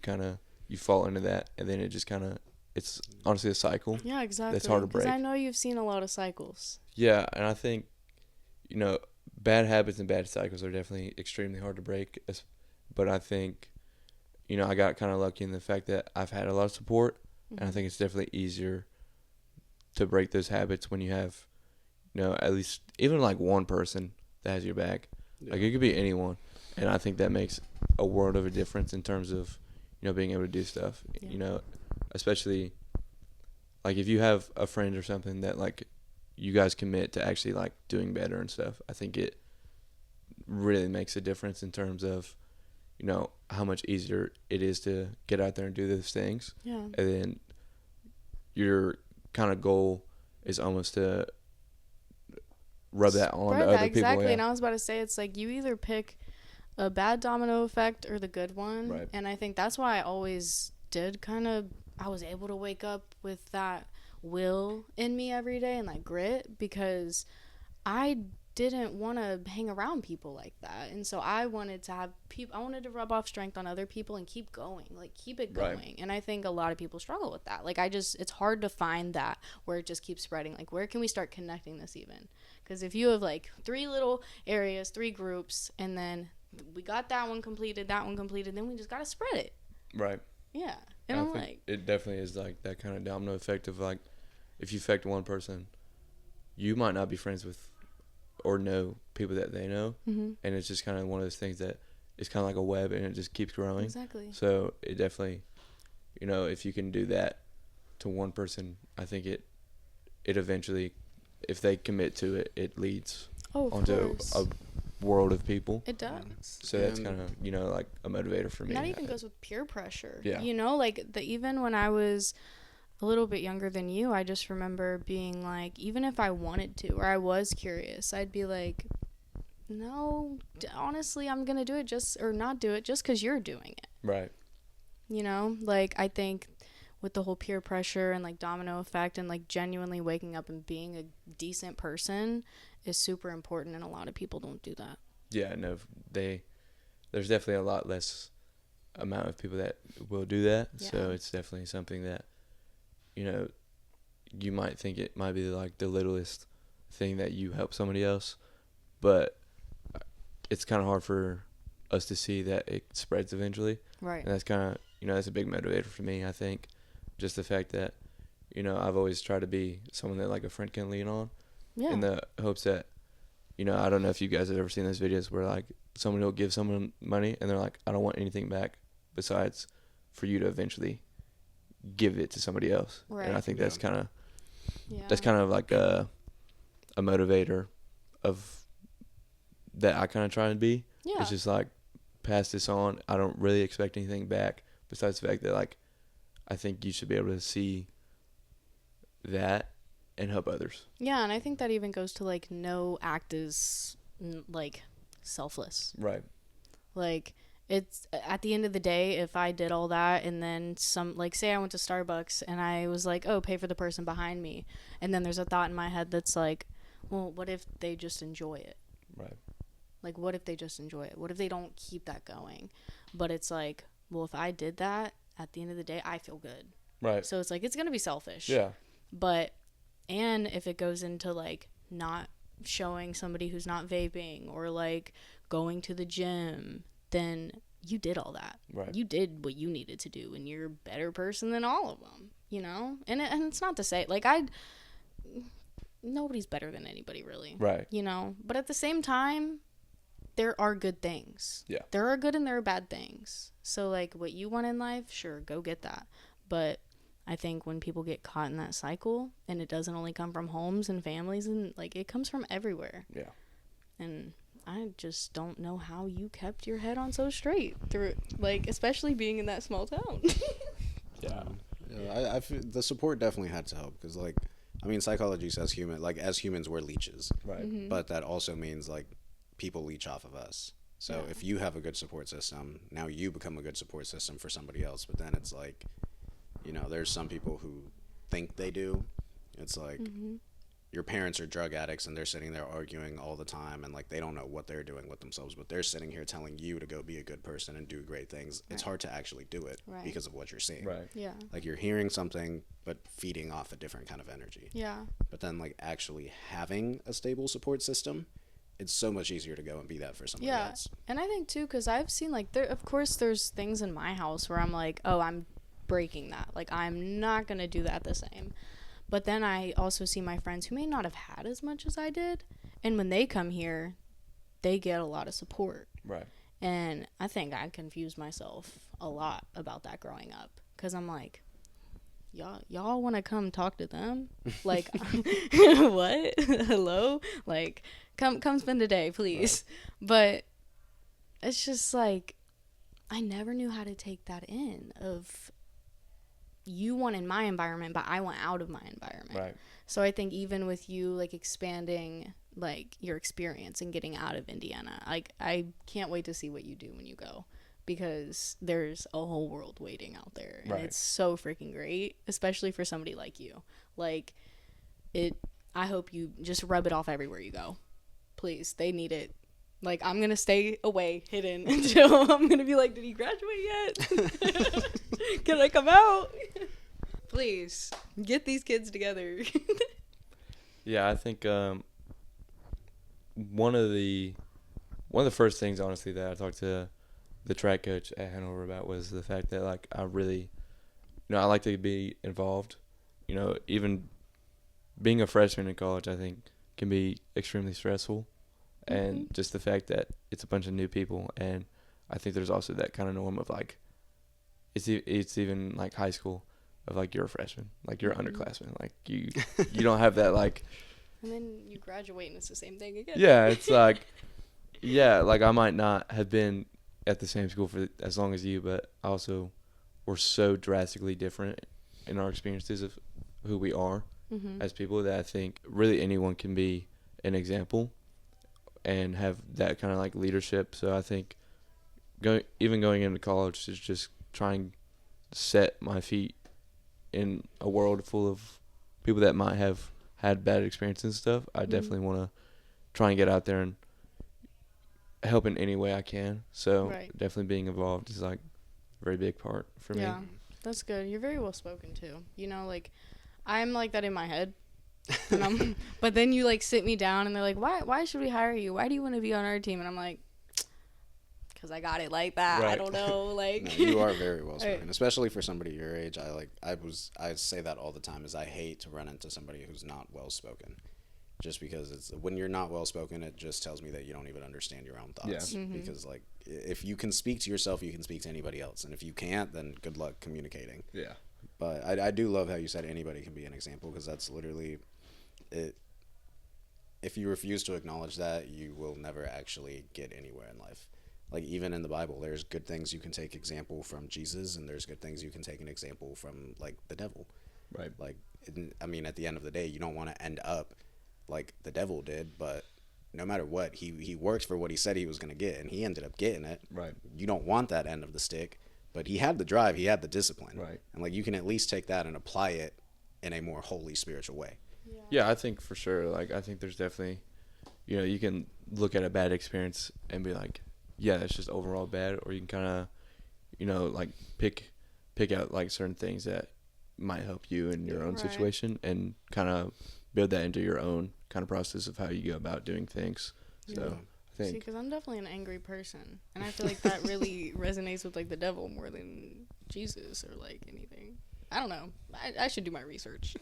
fall into that, and then it just kind of, it's honestly a cycle. Yeah, exactly. That's hard to break. Because I know you've seen a lot of cycles. Yeah, and I think, bad habits and bad cycles are definitely extremely hard to break. But I think, I got kind of lucky in the fact that I've had a lot of support, and I think it's definitely easier to break those habits when you have, at least even like one person that has your back. Like it could be anyone, and I think that makes a world of a difference in terms of, being able to do stuff. Especially like if you have a friend or something that like you guys commit to actually like doing better and stuff. I think it really makes a difference in terms of, how much easier it is to get out there and do those things. Yeah. And then your kind of goal is almost to rub that on to other people. Exactly. Yeah. And I was about to say, it's like you either pick a bad domino effect or the good one. Right. And I think that's why I always did I was able to wake up with that will in me every day and that grit, because I didn't want to hang around people like that. And so I wanted to have I wanted to rub off strength on other people and keep going, like keep it going. Right. And I think a lot of people struggle with that. Like it's hard to find that where it just keeps spreading. Like where can we start connecting this even? Because if you have like 3 little areas, 3 groups, and then we got that one completed, then we just got to spread it. Right. Yeah. And I'm like, it definitely is like that kind of domino effect of like, if you affect one person, you might not be friends with or know people that they know. And it's just kind of one of those things that it's kind of like a web, and it just keeps growing. Exactly. So it definitely, if you can do that to one person, I think it eventually, if they commit to it, it leads onto a world of people. It does. So that's kind of, like a motivator for me. That even goes with peer pressure. Yeah. Like even when I was a little bit younger than you, I just remember being like, even if I wanted to or I was curious, I'd be like, no, honestly, I'm gonna do it or not do it just because you're doing it. Right. Like I think with the whole peer pressure and like domino effect and like genuinely waking up and being a decent person is super important, and a lot of people don't do that. Yeah, no, there's definitely a lot less amount of people that will do that. Yeah. So it's definitely something that, you might think it might be like the littlest thing that you help somebody else, but it's kind of hard for us to see that it spreads eventually. Right. And that's kind of, that's a big motivator for me, I think. Just the fact that, I've always tried to be someone that like a friend can lean on. Yeah. In the hopes that, I don't know if you guys have ever seen those videos where like someone will give someone money and they're like, I don't want anything back besides for you to eventually give it to somebody else. Right. And I think that's kind of like a motivator of that I kind of try to be. Yeah. It's just like, pass this on. I don't really expect anything back besides the fact that like I think you should be able to see that and help others. Yeah, and I think that even goes to like no act is like selfless. Right. Like it's at the end of the day, if I did all that and then like say I went to Starbucks and I was like, oh, pay for the person behind me, and then there's a thought in my head that's like, well, what if they just enjoy it? Right. Like, what if they just enjoy it? What if they don't keep that going? But it's like, well, if I did that, at the end of the day, I feel good. Right. So it's like, it's going to be selfish. Yeah. But, and if it goes into like not showing somebody who's not vaping or like going to the gym, then you did all that. Right. You did what you needed to do, and you're a better person than all of them, you know? And it's not to say, like, nobody's better than anybody, really. Right. You know? But at the same time, there are good things. Yeah. There are good and there are bad things. So, like, what you want in life, sure, go get that. But I think when people get caught in that cycle, and it doesn't only come from homes and families, and, like, it comes from everywhere. Yeah. And I just don't know how you kept your head on so straight through, like, especially being in that small town. Yeah. I feel the support definitely had to help because, like, I mean, psychology says as humans, we're leeches. Right. Mm-hmm. But that also means, like, people leech off of us. So if you have a good support system, now you become a good support system for somebody else. But then it's like, you know, there's some people who think they do. It's like your parents are drug addicts and they're sitting there arguing all the time and, like, they don't know what they're doing with themselves, but they're sitting here telling you to go be a good person and do great things. It's hard to actually do it because of what you're seeing. Right. Yeah. Like, you're hearing something but feeding off a different kind of energy. Yeah. But then, like, actually having a stable support system, it's so much easier to go and be that for somebody else. And I think, too, because I've seen, like, of course there's things in my house where I'm like, oh, I'm breaking that. Like, I'm not going to do that the same. But then I also see my friends who may not have had as much as I did. And when they come here, they get a lot of support. Right. And I think I confused myself a lot about that growing up. Because I'm like, y'all want to come talk to them? Like, what? Hello? Like, come spend a day, please. Right. But it's just like, I never knew how to take that in of, you want in my environment, but I want out of my environment. Right. So I think even with you, like, expanding, like, your experience and getting out of Indiana, like, I can't wait to see what you do when you go, because there's a whole world waiting out there, and it's so freaking great, especially for somebody like you. Like, I hope you just rub it off everywhere you go. Please, they need it. Like, I'm going to stay away, hidden, until I'm going to be like, did he graduate yet? Can I come out? Please, get these kids together. Yeah, I think one of the first things, honestly, that I talked to the track coach at Hanover about was the fact that, like, I really, I like to be involved. Even being a freshman in college, I think, can be extremely stressful. And just the fact that it's a bunch of new people, and I think there's also that kind of norm of, like, it's even like high school of, like, you're a freshman, like, you're underclassman, like, you don't have that, like, and then you graduate and it's the same thing again. Yeah, it's like, like, I might not have been at the same school for as long as you, but also we're so drastically different in our experiences of who we are as people that I think really anyone can be an example and have that kind of, like, leadership. So I think going into college is just trying to set my feet in a world full of people that might have had bad experiences and stuff. I definitely want to try and get out there and help in any way I can. So definitely being involved is, like, a very big part for me. Yeah, that's good. You're very well spoken too. Like, I'm like that in my head. And but then you, like, sit me down and they're like, why should we hire you? Why do you want to be on our team? And I'm like, because I got it like that. Right. I don't know. Like, no, you are very well spoken, especially for somebody your age. I say that all the time, is I hate to run into somebody who's not well spoken, just because when you're not well spoken, it just tells me that you don't even understand your own thoughts. Yeah. Because, like, if you can speak to yourself, you can speak to anybody else, and if you can't, then good luck communicating. Yeah. But I do love how you said anybody can be an example, because that's literally it. If you refuse to acknowledge that, you will never actually get anywhere in life. Like, even in the Bible, there's good things you can take example from Jesus, and there's good things you can take an example from, like, the devil. Right. Like, I mean, at the end of the day, you don't want to end up like the devil did, but no matter what, he worked for what he said he was going to get, and he ended up getting it. Right. You don't want that end of the stick, but he had the drive, he had the discipline. Right. And, like, you can at least take that and apply it in a more holy, spiritual way. Yeah, I think for sure. Like, I think there's definitely, you can look at a bad experience and be like, yeah, that's just overall bad, or you can kind of, like, pick out, like, certain things that might help you in your own situation, and kind of build that into your own kind of process of how you go about doing things. So I I think. See, because I'm definitely an angry person, and I feel like that really resonates with like the devil more than Jesus or like anything. I don't know. I should do my research.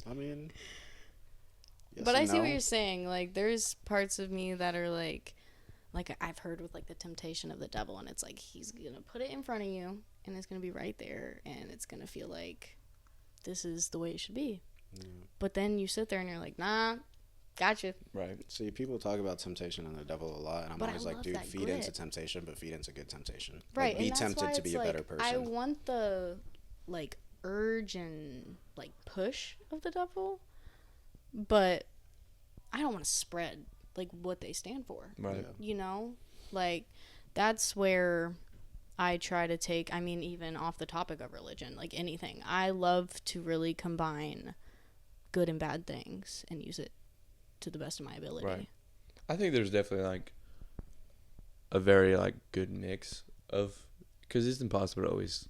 I mean, yes but I and see no. what you're saying. Like, there's parts of me that are like I've heard with like the temptation of the devil, and it's like he's gonna put it in front of you, and it's gonna be right there, and it's gonna feel like this is the way it should be. But then you sit there and you're like, nah, gotcha. Right. See, people talk about temptation and the devil a lot, and I'm But I always like, love dude, that feed grit. into temptation, but feed into good temptation. Right, Like, be and that's tempted why to be it's a better like, person. I want the like urge and like push of the devil, but I don't want to spread like what they stand for. Right. Yeah. You know, like that's where I try to take. I mean, even off the topic of religion, like anything, I love to really combine good and bad things and use it to the best of my ability. Right. I think there's definitely like a very like good mix of, because it's impossible to always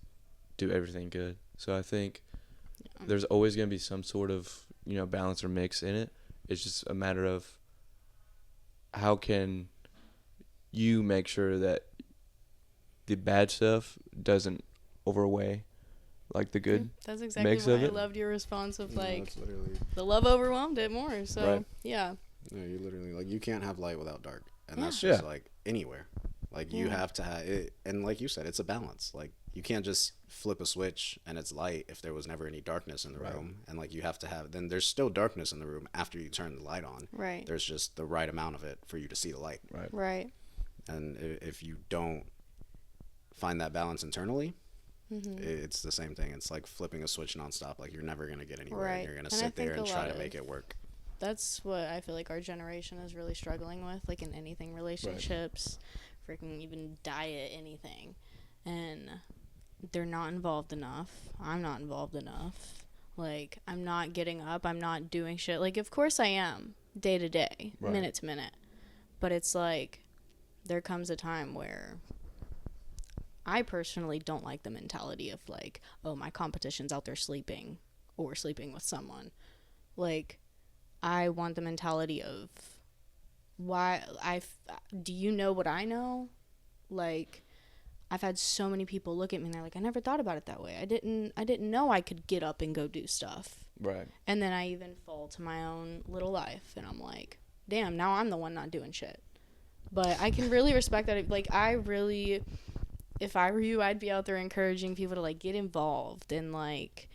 do everything good. So I think there's always going to be some sort of, balance or mix in it. It's just a matter of how can you make sure that the bad stuff doesn't overweigh like the good That's exactly mix why of I it. loved your response of like that's literally, the love overwhelmed it more. So Right. yeah. no, you literally, like, you can't have light without dark. And that's Yeah. just, like, anywhere. Like, you Yeah. have to have it. And like you said, it's a balance. Like, you can't just flip a switch and it's light if there was never any darkness in the Right. room. And, like, you have to have, then there's still darkness in the room after you turn the light on. Right. There's just the right amount of it for you to see the light. Right. Right. And if you don't find that balance internally, it's the same thing. It's like flipping a switch nonstop. Like, you're never going to get anywhere. Right. You're going to And I sit there think and a try lot to make of- it work. That's what I feel like our generation is really struggling with, like in anything, relationships, freaking even diet, anything. And they're not involved enough. I'm not involved enough. Like, I'm not getting up. I'm not doing shit. Like, of course I am, day to day, Right. minute to minute. But it's like, there comes a time where I personally don't like the mentality of like, oh, my competition's out there sleeping or sleeping with someone. Like, I want the mentality of do you know what I know? Like, I've had so many people look at me and they're like, I never thought about it that way. I didn't know I could get up and go do stuff. Right. And then I even fall to my own little life and I'm like, damn, now I'm the one not doing shit. But I can really respect that. Like, if I were you, I'd be out there encouraging people to like get involved and like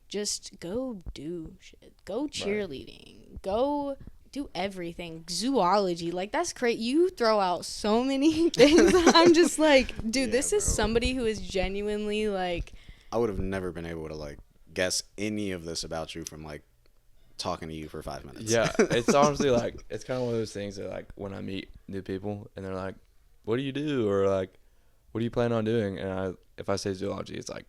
just go do shit. Go cheerleading. Go do everything. Zoology. Like, that's great. You throw out so many things that I'm just like, dude, this is somebody who is genuinely like. I would have never been able to like guess any of this about you from like talking to you for 5 minutes. Yeah, it's honestly like, it's kind of one of those things that like when I meet new people and they're like, what do you do? Or like, what do you plan on doing? And if I say zoology, it's like,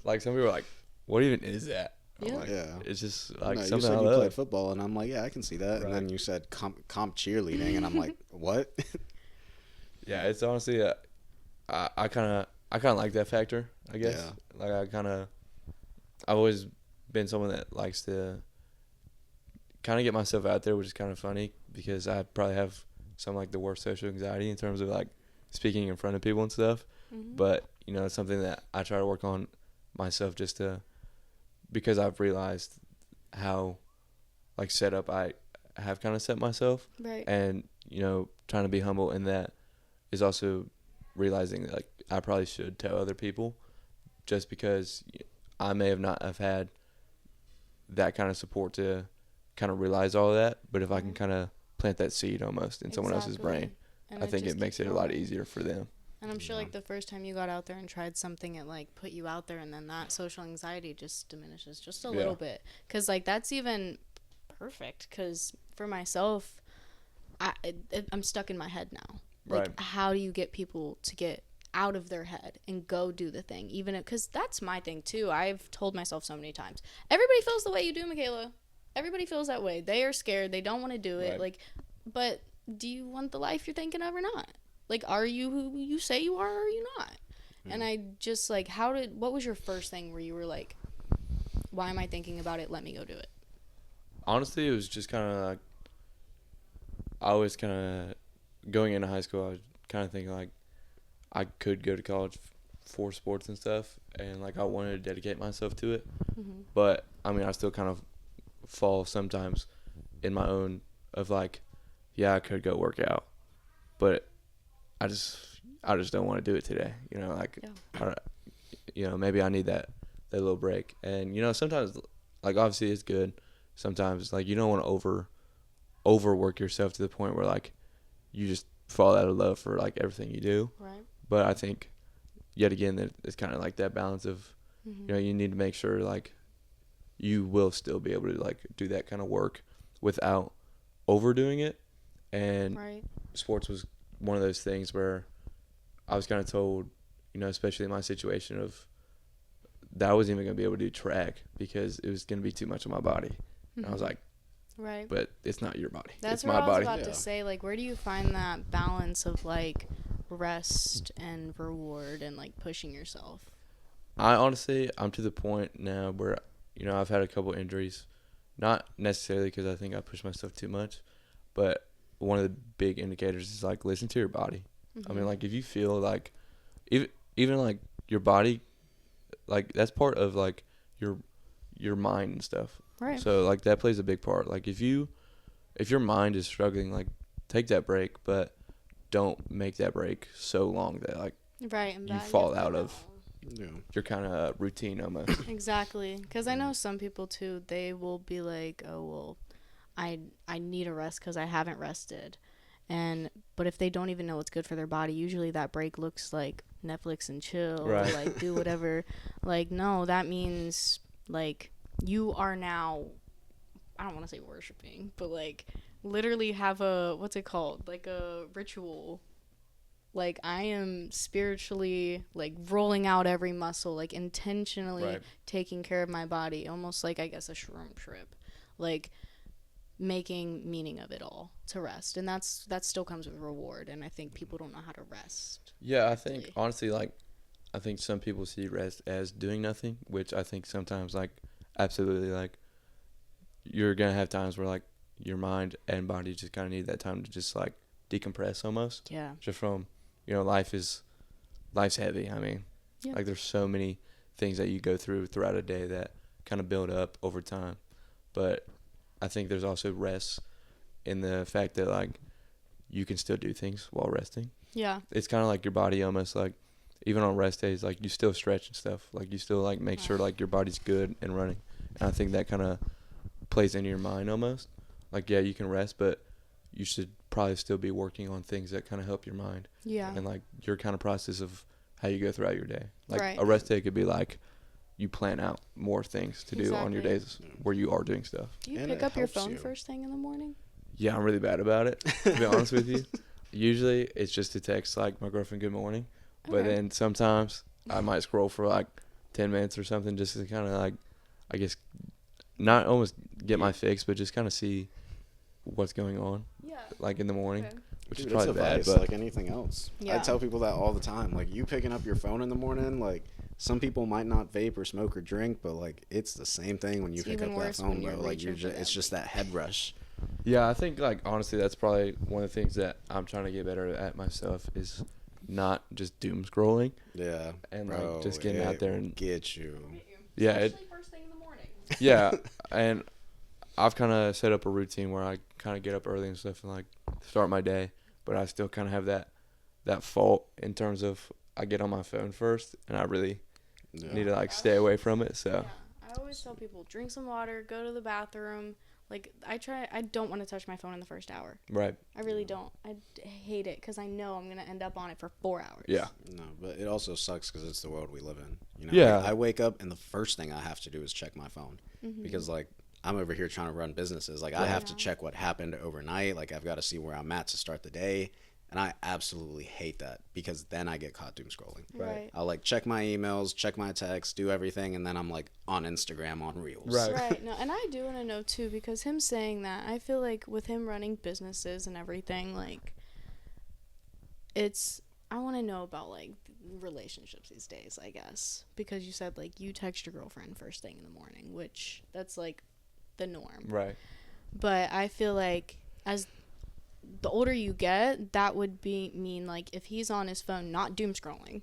like some people are like, what even is that? I'm Yeah. like, Yeah. it's just like No, you something said I you played love. football, and I'm like, yeah, I can see that. And then Right. you said comp cheerleading, and I'm like, what? Yeah, it's honestly, I kind of like that factor, I guess. Yeah. Like I've always been someone that likes to kind of get myself out there, which is kind of funny because I probably have some like the worst social anxiety in terms of like speaking in front of people and stuff. But it's something that I try to work on myself because I've realized how like set up I have kind of set myself. Right. And trying to be humble in that is also realizing that like I probably should tell other people, just because I may have not have had that kind of support to kind of realize all of that. But if I can kind of plant that seed almost in someone else's Exactly. brain, And I think just it makes keeps it a lot going. easier for them. And I'm sure like the first time you got out there and tried something, it like put you out there, and then that social anxiety just diminishes just a little bit. Because like that's even perfect. Because for myself, I'm stuck in my head now. Like, Right. how do you get people to get out of their head and go do the thing? Even because that's my thing too. I've told myself so many times, everybody feels the way you do, Michaela. Everybody feels that way. They are scared. They don't want to do it. Right. Like, but do you want the life you're thinking of or not? Like, are you who you say you are or are you not? And I just, like, what was your first thing where you were like, why am I thinking about it? Let me go do it. Honestly, it was just kind of like I was kind of going into high school. I was kind of thinking like I could go to college for sports and stuff, and like I wanted to dedicate myself to it. Mm-hmm. But I mean, I still kind of fall sometimes in my own of like, yeah, I could go work out, but I just don't want to do it today. You know, like, maybe I need that little break. And you know, sometimes like obviously it's good. Sometimes like you don't want to overwork yourself to the point where like you just fall out of love for like everything you do. Right. But I think yet again that it's kind of like that balance of you know, you need to make sure like you will still be able to like do that kind of work without overdoing it. And sports was one of those things where I was kind of told, you know, especially in my situation of that I wasn't even going to be able to do track because it was going to be too much of my body. And I was like, right. But it's not your body. That's it's what my I was body. about to say. Like, where do you find that balance of like rest and reward and like pushing yourself? I honestly, I'm to the point now where, you know, I've had a couple injuries, not necessarily because I think I push myself too much, but one of the big indicators is like listen to your body. I mean, like if you feel like, even like your body, like that's part of like your mind and stuff. Right. So like that plays a big part. Like if your mind is struggling, like take that break, but don't make that break so long that like you fall out of your kind of routine almost. Exactly. Because I know some people too, they will be like, oh, well, I need a rest because I haven't rested. But if they don't even know what's good for their body, usually that break looks like Netflix and chill, or like do whatever. Like, no, that means like you are now, I don't want to say worshiping, but like literally have a, what's it called? Like a ritual. Like I am spiritually like rolling out every muscle, like intentionally taking care of my body, almost like I guess a shroom trip. Like making meaning of it all to rest, and that still comes with reward, and I think people don't know how to rest. I think honestly, like I think some people see rest as doing nothing, which I think sometimes like absolutely like you're gonna have times where like your mind and body just kind of need that time to just like decompress almost. Just from, you know, life's heavy. I mean, like there's so many things that you go through throughout a day that kind of build up over time, but I think there's also rest in the fact that like you can still do things while resting. It's kind of like your body almost like even on rest days, like you still stretch and stuff, like you still like make sure like your body's good and running. And I think that kind of plays into your mind almost. Like, yeah, you can rest, but you should probably still be working on things that kind of help your mind. And like your kind of process of how you go throughout your day. Like a rest day could be like you plan out more things to do on your days where you are doing stuff. Do you pick up your phone first thing in the morning? Yeah, I'm really bad about it, to be honest with you. Usually it's just to text like my girlfriend good morning, but then sometimes I might scroll for like 10 minutes or something just to kind of like, I guess, not almost get my fix, but just kind of see what's going on like in the morning. Which is probably bad, but like anything else. I tell people that all the time. Like you picking up your phone in the morning, like some people might not vape or smoke or drink, but like it's the same thing when you pick up that phone, bro. Like it's just that head rush. Yeah, I think like honestly that's probably one of the things that I'm trying to get better at myself is not just doom scrolling. Yeah. And bro, like just getting out there and get you. Yeah. Especially first thing in the morning. Yeah, and I've kind of set up a routine where I kind of get up early and stuff and like start my day, but I still kind of have that fault in terms of I get on my phone first and I really need to like stay away from it. So I always tell people drink some water, go to the bathroom. Like I don't want to touch my phone in the first hour. Right. I really don't. I hate it because I know I'm gonna end up on it for 4 hours. Yeah. No, but it also sucks because it's the world we live in. You know. Yeah. Like, I wake up and the first thing I have to do is check my phone because like I'm over here trying to run businesses. Like I have to check what happened overnight. Like I've got to see where I'm at to start the day. And I absolutely hate that because then I get caught doom scrolling. Right. I'll like check my emails, check my texts, do everything, and then I'm like on Instagram on Reels. Right. No, and I do want to know too because him saying that, I feel like with him running businesses and everything, like I want to know about like relationships these days, I guess, because you said like you text your girlfriend first thing in the morning, which that's like the norm. Right. But I feel like as the older you get, that would mean like if he's on his phone, not doom scrolling.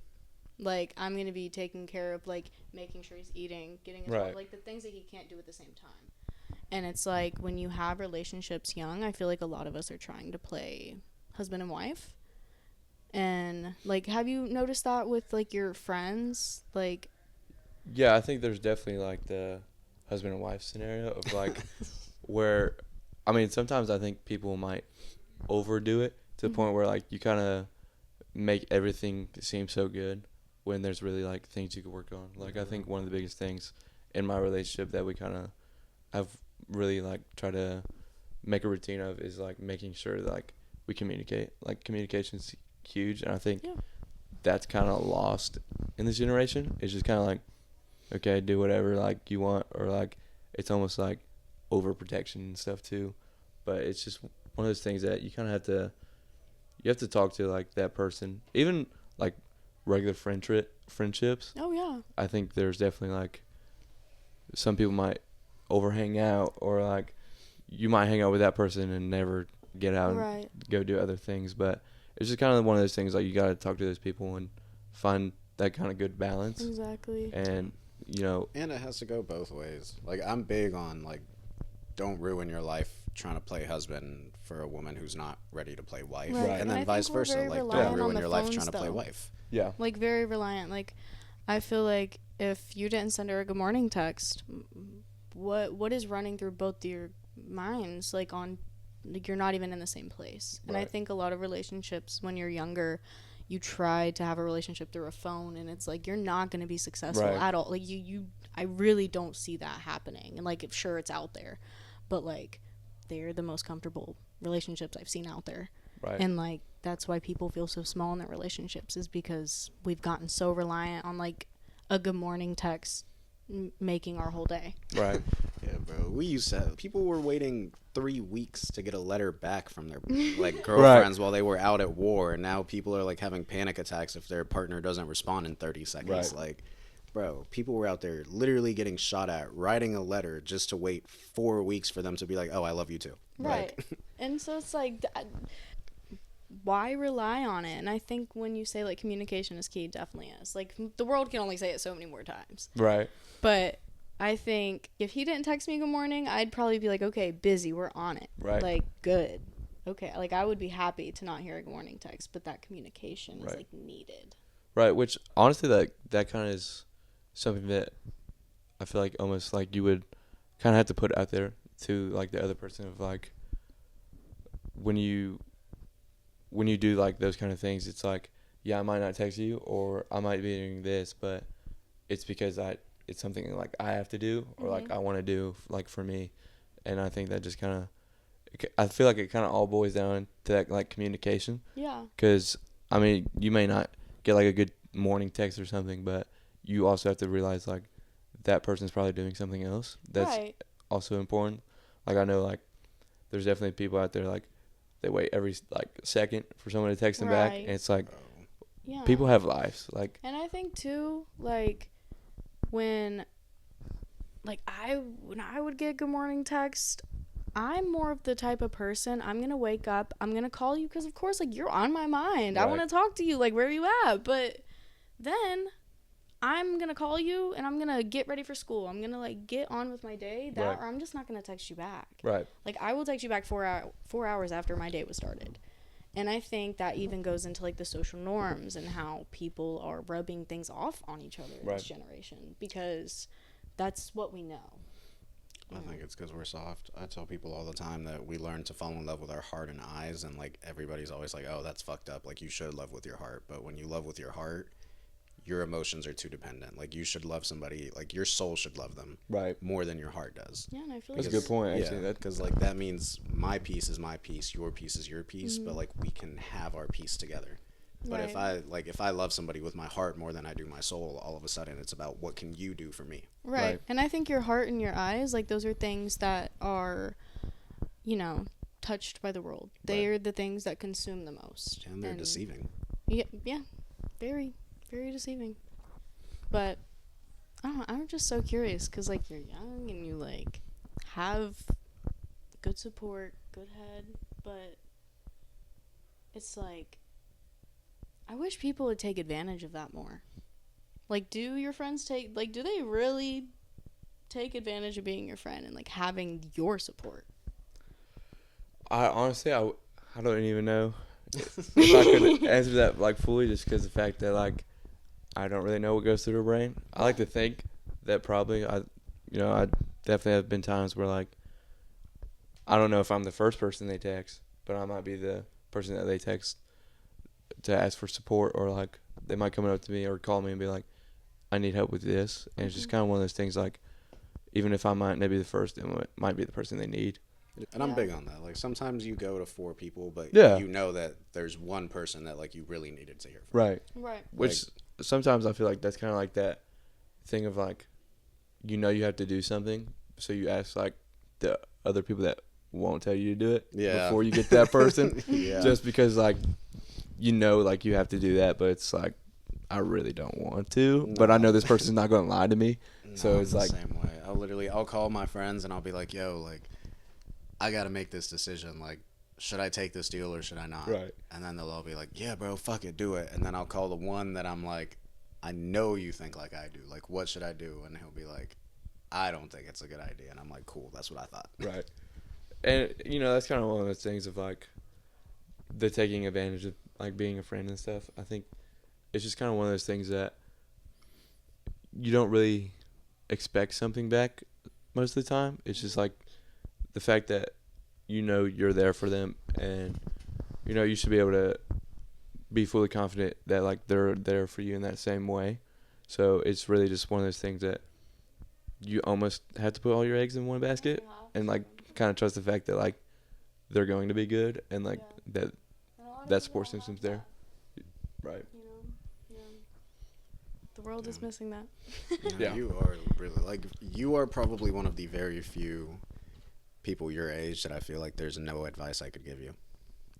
Like, I'm going to be taking care of, like, making sure he's eating, getting his water, like, the things that he can't do at the same time. And it's like, when you have relationships young, I feel like a lot of us are trying to play husband and wife. And, like, have you noticed that with, like, your friends? Like, yeah, I think there's definitely, like, the husband and wife scenario of, like, where, I mean, sometimes I think people might overdo it to the point where, like, you kind of make everything seem so good when there's really, like, things you could work on. Like, I think one of the biggest things in my relationship that we kind of have really, like, try to make a routine of is, like, making sure that, like, we communicate. Like, communication's huge, and I think that's kind of lost in this generation. It's just kind of like, okay, do whatever, like, you want, or, like, it's almost, like, overprotection and stuff, too. But it's just one of those things that you kind of have to talk to, like, that person. Even, like, regular friendships. oh, yeah. I think there's definitely, like, some people might over hang out, or, like, you might hang out with that person and never get out and go do other things. But it's just kind of one of those things, like, you got to talk to those people and find that kind of good balance. Exactly. And, you know. And it has to go both ways. Like, I'm big on, like, don't ruin your life trying to play husband for a woman who's not ready to play wife. Right. And then vice versa. Like, don't ruin your life trying to play wife. Yeah. Like, very reliant. Like, I feel like if you didn't send her a good morning text, what is running through both your minds? Like, on, like, you're not even in the same place. And I think a lot of relationships, when you're younger, you try to have a relationship through a phone, and it's like, you're not going to be successful at all. Like, I really don't see that happening. And, like, sure, it's out there, but, like, they're the most comfortable relationships I've seen out there. Right. And, like, that's why people feel so small in their relationships, is because we've gotten so reliant on, like, a good morning text making our whole day. Right. Yeah, bro. We used to have, people were waiting 3 weeks to get a letter back from their, like, girlfriends while they were out at war. And now people are, like, having panic attacks if their partner doesn't respond in 30 seconds. Like, bro, people were out there literally getting shot at, writing a letter just to wait 4 weeks for them to be like, oh, I love you too. Right. Like, and so it's like, why rely on it? And I think when you say, like, communication is key, definitely is. Like, the world can only say it so many more times. Right. But I think if he didn't text me good morning, I'd probably be like, okay, busy, we're on it. Right. Like, good. Okay. Like, I would be happy to not hear a good morning text, but that communication is, like, needed. Right. Which, honestly, that kind of is something that I feel like almost, like, you would kind of have to put out there to, like, the other person of, like, when you do, like, those kind of things, it's like, yeah, I might not text you, or I might be doing this, but it's because it's something, like, I have to do, or, like, I want to do, like, for me. And I think that just kind of, I feel like it kind of all boils down to that, like, communication. Yeah. Because, I mean, you may not get, like, a good morning text or something, but you also have to realize, like, that person's probably doing something else that's also important. Like, I know, like, there's definitely people out there, like, they wait every, like, second for someone to text them back, and it's like, people have lives, like. And I think too, like, when I would get good morning text, I'm more of the type of person, I'm gonna wake up, I'm gonna call you, because of course, like, you're on my mind. I want to talk to you, like, where are you at? But then I'm gonna call you, and I'm gonna get ready for school. I'm gonna, like, get on with my day, or I'm just not gonna text you back. Right. Like, I will text you back 4 hours after my day was started. And I think that even goes into, like, the social norms and how people are rubbing things off on each other in this generation, because that's what we know. I think it's because we're soft. I tell people all the time that we learn to fall in love with our heart and eyes, and, like, everybody's always like, oh, that's fucked up. Like, you should love with your heart. But when you love with your heart, your emotions are too dependent. Like, you should love somebody, like, your soul should love them more than your heart does. Yeah, and I feel like that's a good point, actually. Yeah, because, like, that means my piece is my piece, your piece is your piece, but, like, we can have our piece together. But if I love somebody with my heart more than I do my soul, all of a sudden it's about what can you do for me. Right. And I think your heart and your eyes, like, those are things that are, you know, touched by the world. They are the things that consume the most. And they're deceiving. Yeah. Very, very deceiving. But I don't know, I'm just so curious, because, like, you're young and you, like, have good support, good head, but it's like, I wish people would take advantage of that more. Like, do your friends do they really take advantage of being your friend and, like, having your support? I honestly, I don't even know if I could answer that, like, fully, just because of the fact that, like, I don't really know what goes through their brain. I like to think that probably, I definitely have been times where, like, I don't know if I'm the first person they text, but I might be the person that they text to ask for support, or, like, they might come up to me or call me and be like, I need help with this. And it's just kind of one of those things, like, even if I might not be the first, it might be the person they need. And I'm big on that. Like, sometimes you go to 4 people, but you know that there's one person that, like, you really needed to hear from. Right. Right. Which sometimes I feel like that's kind of like that thing of, like, you know you have to do something, so you ask, like, the other people that won't tell you to do it before you get that person. Just because, like, you know, like, you have to do that, but it's like, I really don't want to, but I know this person's not going to lie to me. So it's like, same way. I'll call my friends and I'll be like, yo, like, I got to make this decision. Like, should I take this deal or should I not? Right. And then they'll all be like, yeah, bro, fuck it, do it. And then I'll call the one that I'm like, I know you think like I do. Like, what should I do? And he'll be like, I don't think it's a good idea. And I'm like, cool, that's what I thought. Right. And, you know, that's kind of one of those things of, like, the taking advantage of, like, being a friend and stuff. I think it's just kind of one of those things that you don't really expect something back most of the time. It's just, like, the fact that, you know, you're there for them, and, you know, you should be able to be fully confident that, like, they're there for you in that same way. So it's really just one of those things that you almost have to put all your eggs in one basket and, like, kind of trust the fact that, like, they're going to be good, and, like, that support system's there. Right. You know, the world is missing that. Yeah. You are really, like, you are probably one of the very few people your age that I feel like there's no advice I could give you.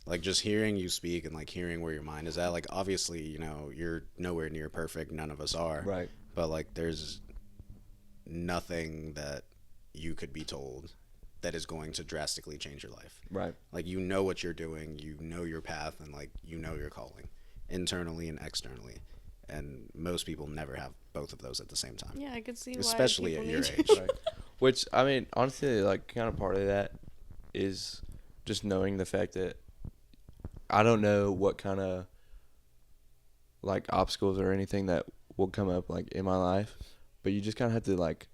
Like, just hearing you speak and, like, hearing where your mind is at, like, obviously, you know, you're nowhere near perfect. None of us are. Right. But, like, there's nothing that you could be told that is going to drastically change your life. Right. Like, you know what you're doing, you know your path, and, like, you know your calling, internally and externally. And most people never have both of those at the same time. Yeah, I could see why. Especially at your age. Right. Which, I mean, honestly, like, kind of part of that is just knowing the fact that I don't know what kind of, like, obstacles or anything that will come up, like, in my life, but you just kind of have to, like,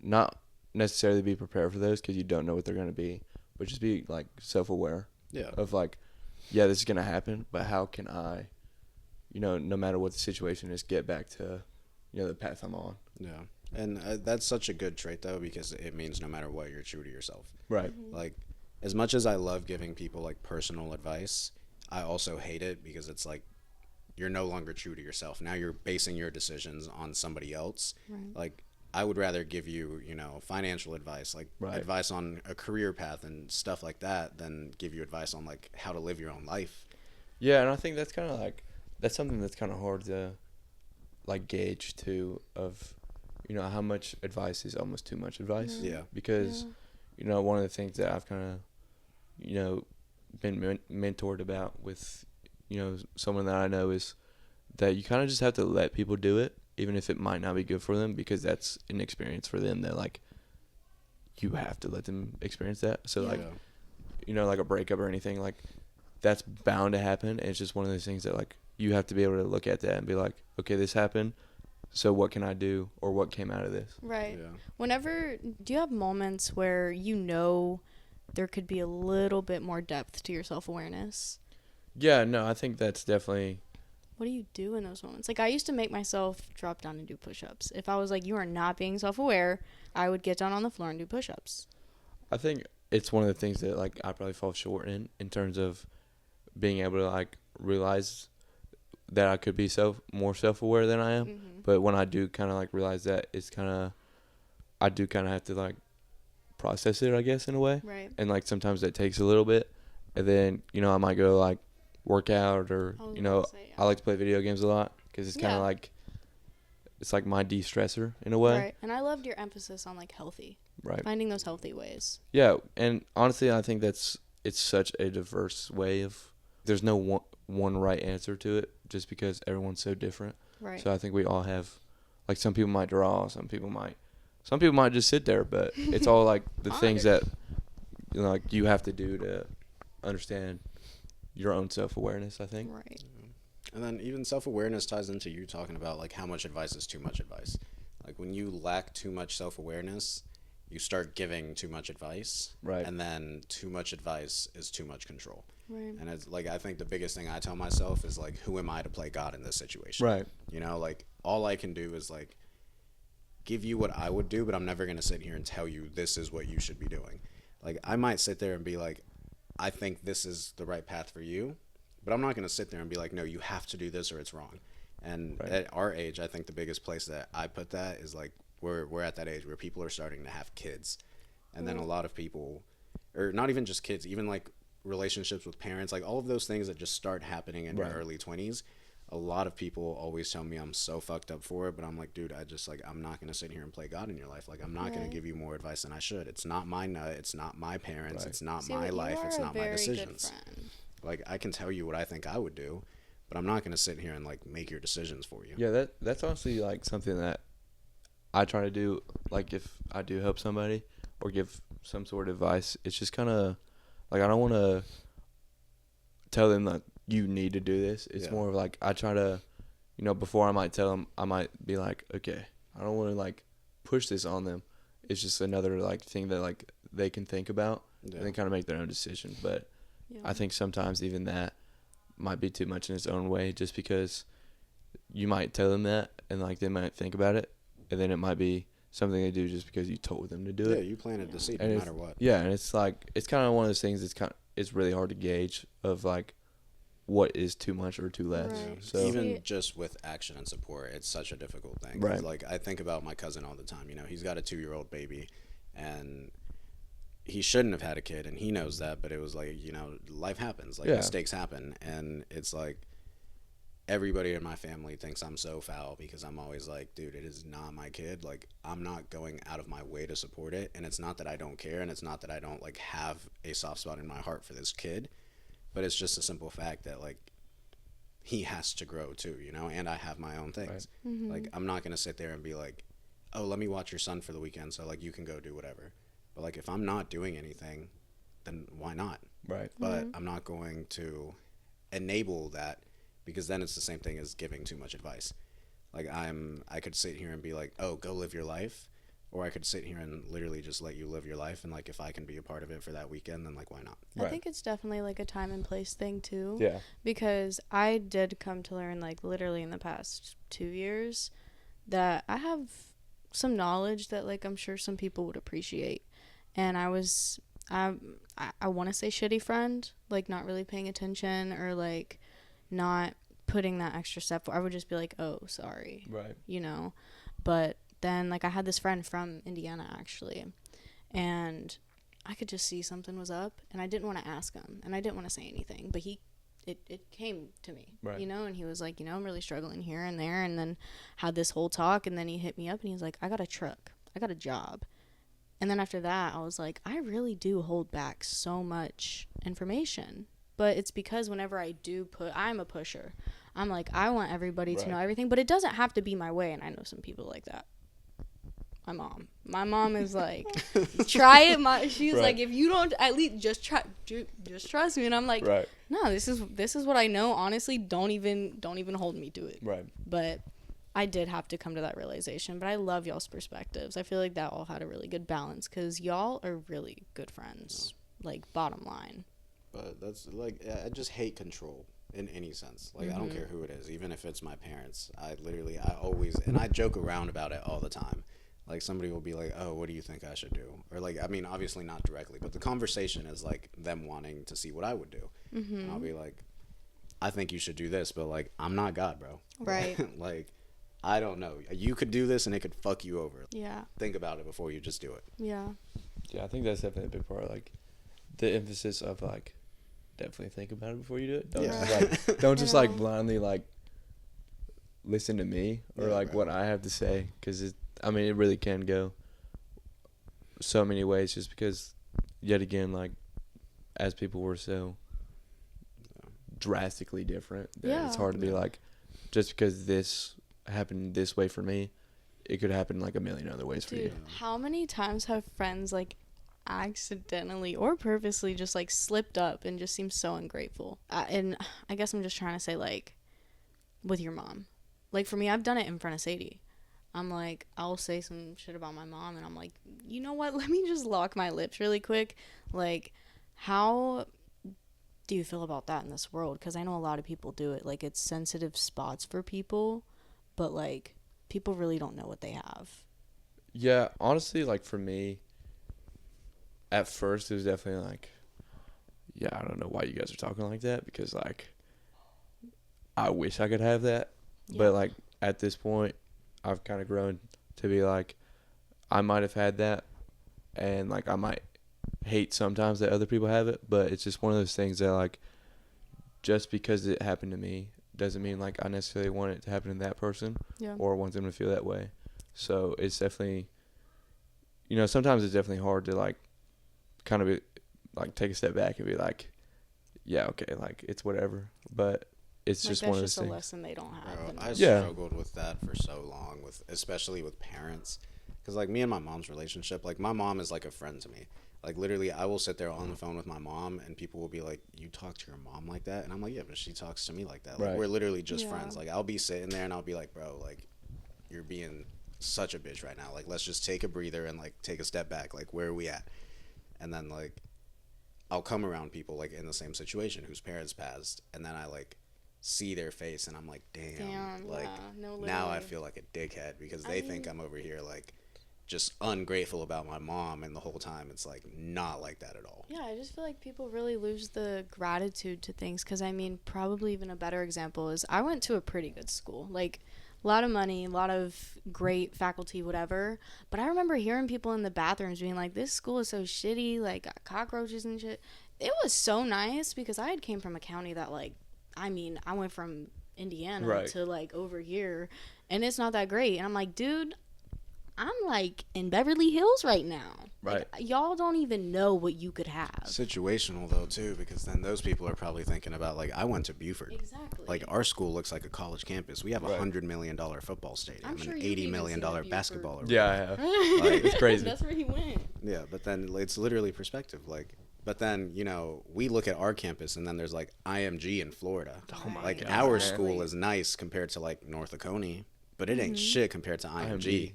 not necessarily be prepared for those because you don't know what they're going to be, but just be, like, self-aware of, like, yeah, this is going to happen, but how can I, you know, no matter what the situation is, get back to, you know, the path I'm on. Yeah. And that's such a good trait, though, because it means no matter what, you're true to yourself. Right. Like, as much as I love giving people, like, personal advice, I also hate it because it's like you're no longer true to yourself. Now you're basing your decisions on somebody else. Right. Like, I would rather give you, you know, financial advice, like advice on a career path and stuff like that, than give you advice on, like, how to live your own life. Yeah, and I think that's kind of, like, that's something that's kind of hard to, like, gauge, too, of, you know, how much advice is almost too much advice. Yeah. Because, you know, one of the things that I've kind of, you know, been mentored about with, you know, someone that I know is that you kind of just have to let people do it, even if it might not be good for them, because that's an experience for them that, like, you have to let them experience that. So, like, you know, like a breakup or anything, like, that's bound to happen. And it's just one of those things that, like, you have to be able to look at that and be like, okay, this happened, so what can I do, or what came out of this? Right. Yeah. Whenever, do you have moments where you know there could be a little bit more depth to your self-awareness? Yeah, no, I think that's definitely... What do you do in those moments? Like, I used to make myself drop down and do push-ups. If I was like, you are not being self-aware, I would get down on the floor and do push-ups. I think it's one of the things that, like, I probably fall short in terms of being able to, like, realize that I could be more self-aware than I am. Mm-hmm. But when I do kind of, like, realize that, it's kind of, I do kind of have to, like, process it, I guess, in a way. Right. And, like, sometimes that takes a little bit. And then, you know, I might go, like, work out, or, you know, I like to play video games a lot because it's kind of like, it's like my de-stressor in a way. Right. And I loved your emphasis on, like, healthy. Right. Finding those healthy ways. Yeah. And honestly, I think it's such a diverse way of there's no one right answer to it, just because everyone's so different. Right. So I think we all have, like, some people might draw, some people might just sit there, but it's all like the things that, you know, like, you have to do to understand your own self-awareness, I think. Right. And then even self-awareness ties into you talking about, like, how much advice is too much advice. Like, when you lack too much self-awareness, you start giving too much advice. Right. And then too much advice is too much control. Right. And it's like, I think the biggest thing I tell myself is, like, who am I to play God in this situation? Right. You know, like, all I can do is, like, give you what I would do, but I'm never going to sit here and tell you this is what you should be doing. Like, I might sit there and be like, I think this is the right path for you, but I'm not going to sit there and be like, no, you have to do this or it's wrong. And at our age, I think the biggest place that I put that is, like, we're at that age where people are starting to have kids. And then a lot of people, or not even just kids, even, like, relationships with parents, like, all of those things that just start happening in your early 20s. A lot of people always tell me I'm so fucked up for it, but I'm like, dude, I'm not going to sit here and play God in your life. Like, I'm not going to give you more advice than I should. It's not my nut. It's not my parents. It's not my life. It's not my decisions. Like, I can tell you what I think I would do, but I'm not going to sit here and, like, make your decisions for you. Yeah, that's honestly, like, something that I try to do. Like, if I do help somebody or give some sort of advice, it's just kind of, like, I don't want to tell them that you need to do this. It's more of, like, I try to, you know, before I might tell them, I might be like, okay, I don't want to, like, push this on them. It's just another, like, thing that, like, they can think about and then kind of make their own decision. But I think sometimes even that might be too much in its own way, just because you might tell them that and, like, they might think about it, and then it might be something they do just because you told them to do it. Yeah, you planted the seed no matter what. Yeah, and it's like, it's kind of one of those things it's really hard to gauge of, like, what is too much or too less. Right. So even just with action and support, it's such a difficult thing. Right. Like, I think about my cousin all the time. You know, he's got a 2-year-old baby, and he shouldn't have had a kid, and he knows that, but it was like, you know, life happens. Like, mistakes happen, and it's like, everybody in my family thinks I'm so foul because I'm always like, dude, it is not my kid. Like, I'm not going out of my way to support it, and it's not that I don't care, and it's not that I don't, like, have a soft spot in my heart for this kid, but it's just a simple fact that, like, he has to grow too, you know, and I have my own things. Right. Mm-hmm. Like, I'm not going to sit there and be like, oh, let me watch your son for the weekend so, like, you can go do whatever. But, like, if I'm not doing anything, then why not? Right. But I'm not going to enable that, because then it's the same thing as giving too much advice. Like, I could sit here and be like, oh, go live your life. Or I could sit here and literally just let you live your life. And, like, if I can be a part of it for that weekend, then, like, why not? I think it's definitely, like, a time and place thing, too. Yeah. Because I did come to learn, like, literally in the past 2 years that I have some knowledge that, like, I'm sure some people would appreciate. And I want to say shitty friend, like, not really paying attention or, like, not putting that extra step. I would just be like, oh, sorry. Right. You know? But then, like, I had this friend from Indiana, actually, and I could just see something was up, and I didn't want to ask him, and I didn't want to say anything, but it came to me, right. You know, and he was like, you know, I'm really struggling here and there, and then had this whole talk, and then he hit me up, and he was like, I got a truck, I got a job, and then after that, I was like, I really do hold back so much information, but it's because whenever I do I'm a pusher, I'm like, I want everybody to know everything, but it doesn't have to be my way, and I know some people like that. My mom is like, try it. She's like, if you don't, at least just trust me. And I'm like, no, this is what I know. Honestly, don't even hold me to it. Right. But I did have to come to that realization. But I love y'all's perspectives. I feel like that all had a really good balance because y'all are really good friends. Like, bottom line. But that's, like, I just hate control in any sense. Like, I don't care who it is, even if it's my parents. I always, and I joke around about it all the time. Like, somebody will be like, oh, what do you think I should do? Or, like, I mean, obviously not directly, but the conversation is, like, them wanting to see what I would do. Mm-hmm. And I'll be like, I think you should do this, but, like, I'm not God, bro. Right. Like, I don't know. You could do this, and it could fuck you over. Yeah. Think about it before you just do it. Yeah. Yeah, I think that's definitely a big part. Like, the emphasis of, like, definitely think about it before you do it. Don't just like blindly, like, listen to me or, like, what I have to say, because it really can go so many ways just because, yet again, like, as people were so drastically different. That Yeah. It's hard to be like, just because this happened this way for me, it could happen like a million other ways for you. Dude, how many times have friends like accidentally or purposely just like slipped up and just seemed so ungrateful? And I guess I'm just trying to say, like, with your mom. Like, for me, I've done it in front of Sadie. I'm like, I'll say some shit about my mom, and I'm like, you know what? Let me just lock my lips really quick. Like, how do you feel about that in this world? Because I know a lot of people do it. Like, it's sensitive spots for people, but like, people really don't know what they have. Yeah, honestly, like for me, at first it was definitely like, yeah, I don't know why you guys are talking like that, because like, I wish I could have that. Yeah. But like at this point, I've kind of grown to be like, I might have had that, and like I might hate sometimes that other people have it, but it's just one of those things that like, just because it happened to me doesn't mean like I necessarily want it to happen to that person, or want them to feel that way. So it's definitely, you know, sometimes it's definitely hard to like kind of be, like take a step back and be like, yeah, okay, like it's whatever, but it's Like, just that's one of those just a things. lesson they don't have. Bro, I Yeah. struggled with that for so long, with especially with parents, because like me and my mom's relationship, like my mom is like a friend to me. Like literally, I will sit there on the phone with my mom, and people will be like, "You talk to your mom like that?" And I'm like, "Yeah, but she talks to me like that. Like Right. we're literally just Yeah. friends." Like I'll be sitting there and I'll be like, "Bro, like you're being such a bitch right now. Like let's just take a breather and like take a step back. Like where are we at?" And then like I'll come around people like in the same situation whose parents passed, and then I like see their face and I'm like, damn, like yeah, no, now I literally. feel like a dickhead because I they mean- think I'm over here like just ungrateful about my mom, and the whole time it's like not like that at all. Yeah, I just feel like people really lose the gratitude to things. Because, I mean, probably even a better example is I went to a pretty good school. Like, a lot of money, a lot of great faculty, whatever. But I remember hearing people in the bathrooms being like, this school is so shitty, like, got cockroaches and shit. It was so nice because I had came from a county that, like, I mean, I went from Indiana Right. to, like, over here, and it's not that great. And I'm like, dude, I'm like in Beverly Hills right now. Right. Like, y'all don't even know what you could have. Situational though too, because then those people are probably thinking about like I went to Buford. Exactly. Like our school looks like a college campus. We have a Right. $100 million football stadium I'm sure and you've $80 even million seen a Buford. basketball arena. Yeah, I have. Like, It's crazy. That's where he went. Yeah, but then it's literally perspective. Like, but then you know we look at our campus and then there's like IMG in Florida. Oh my Like God. our Exactly. school is nice compared to like North Oconee, but it ain't shit compared to IMG.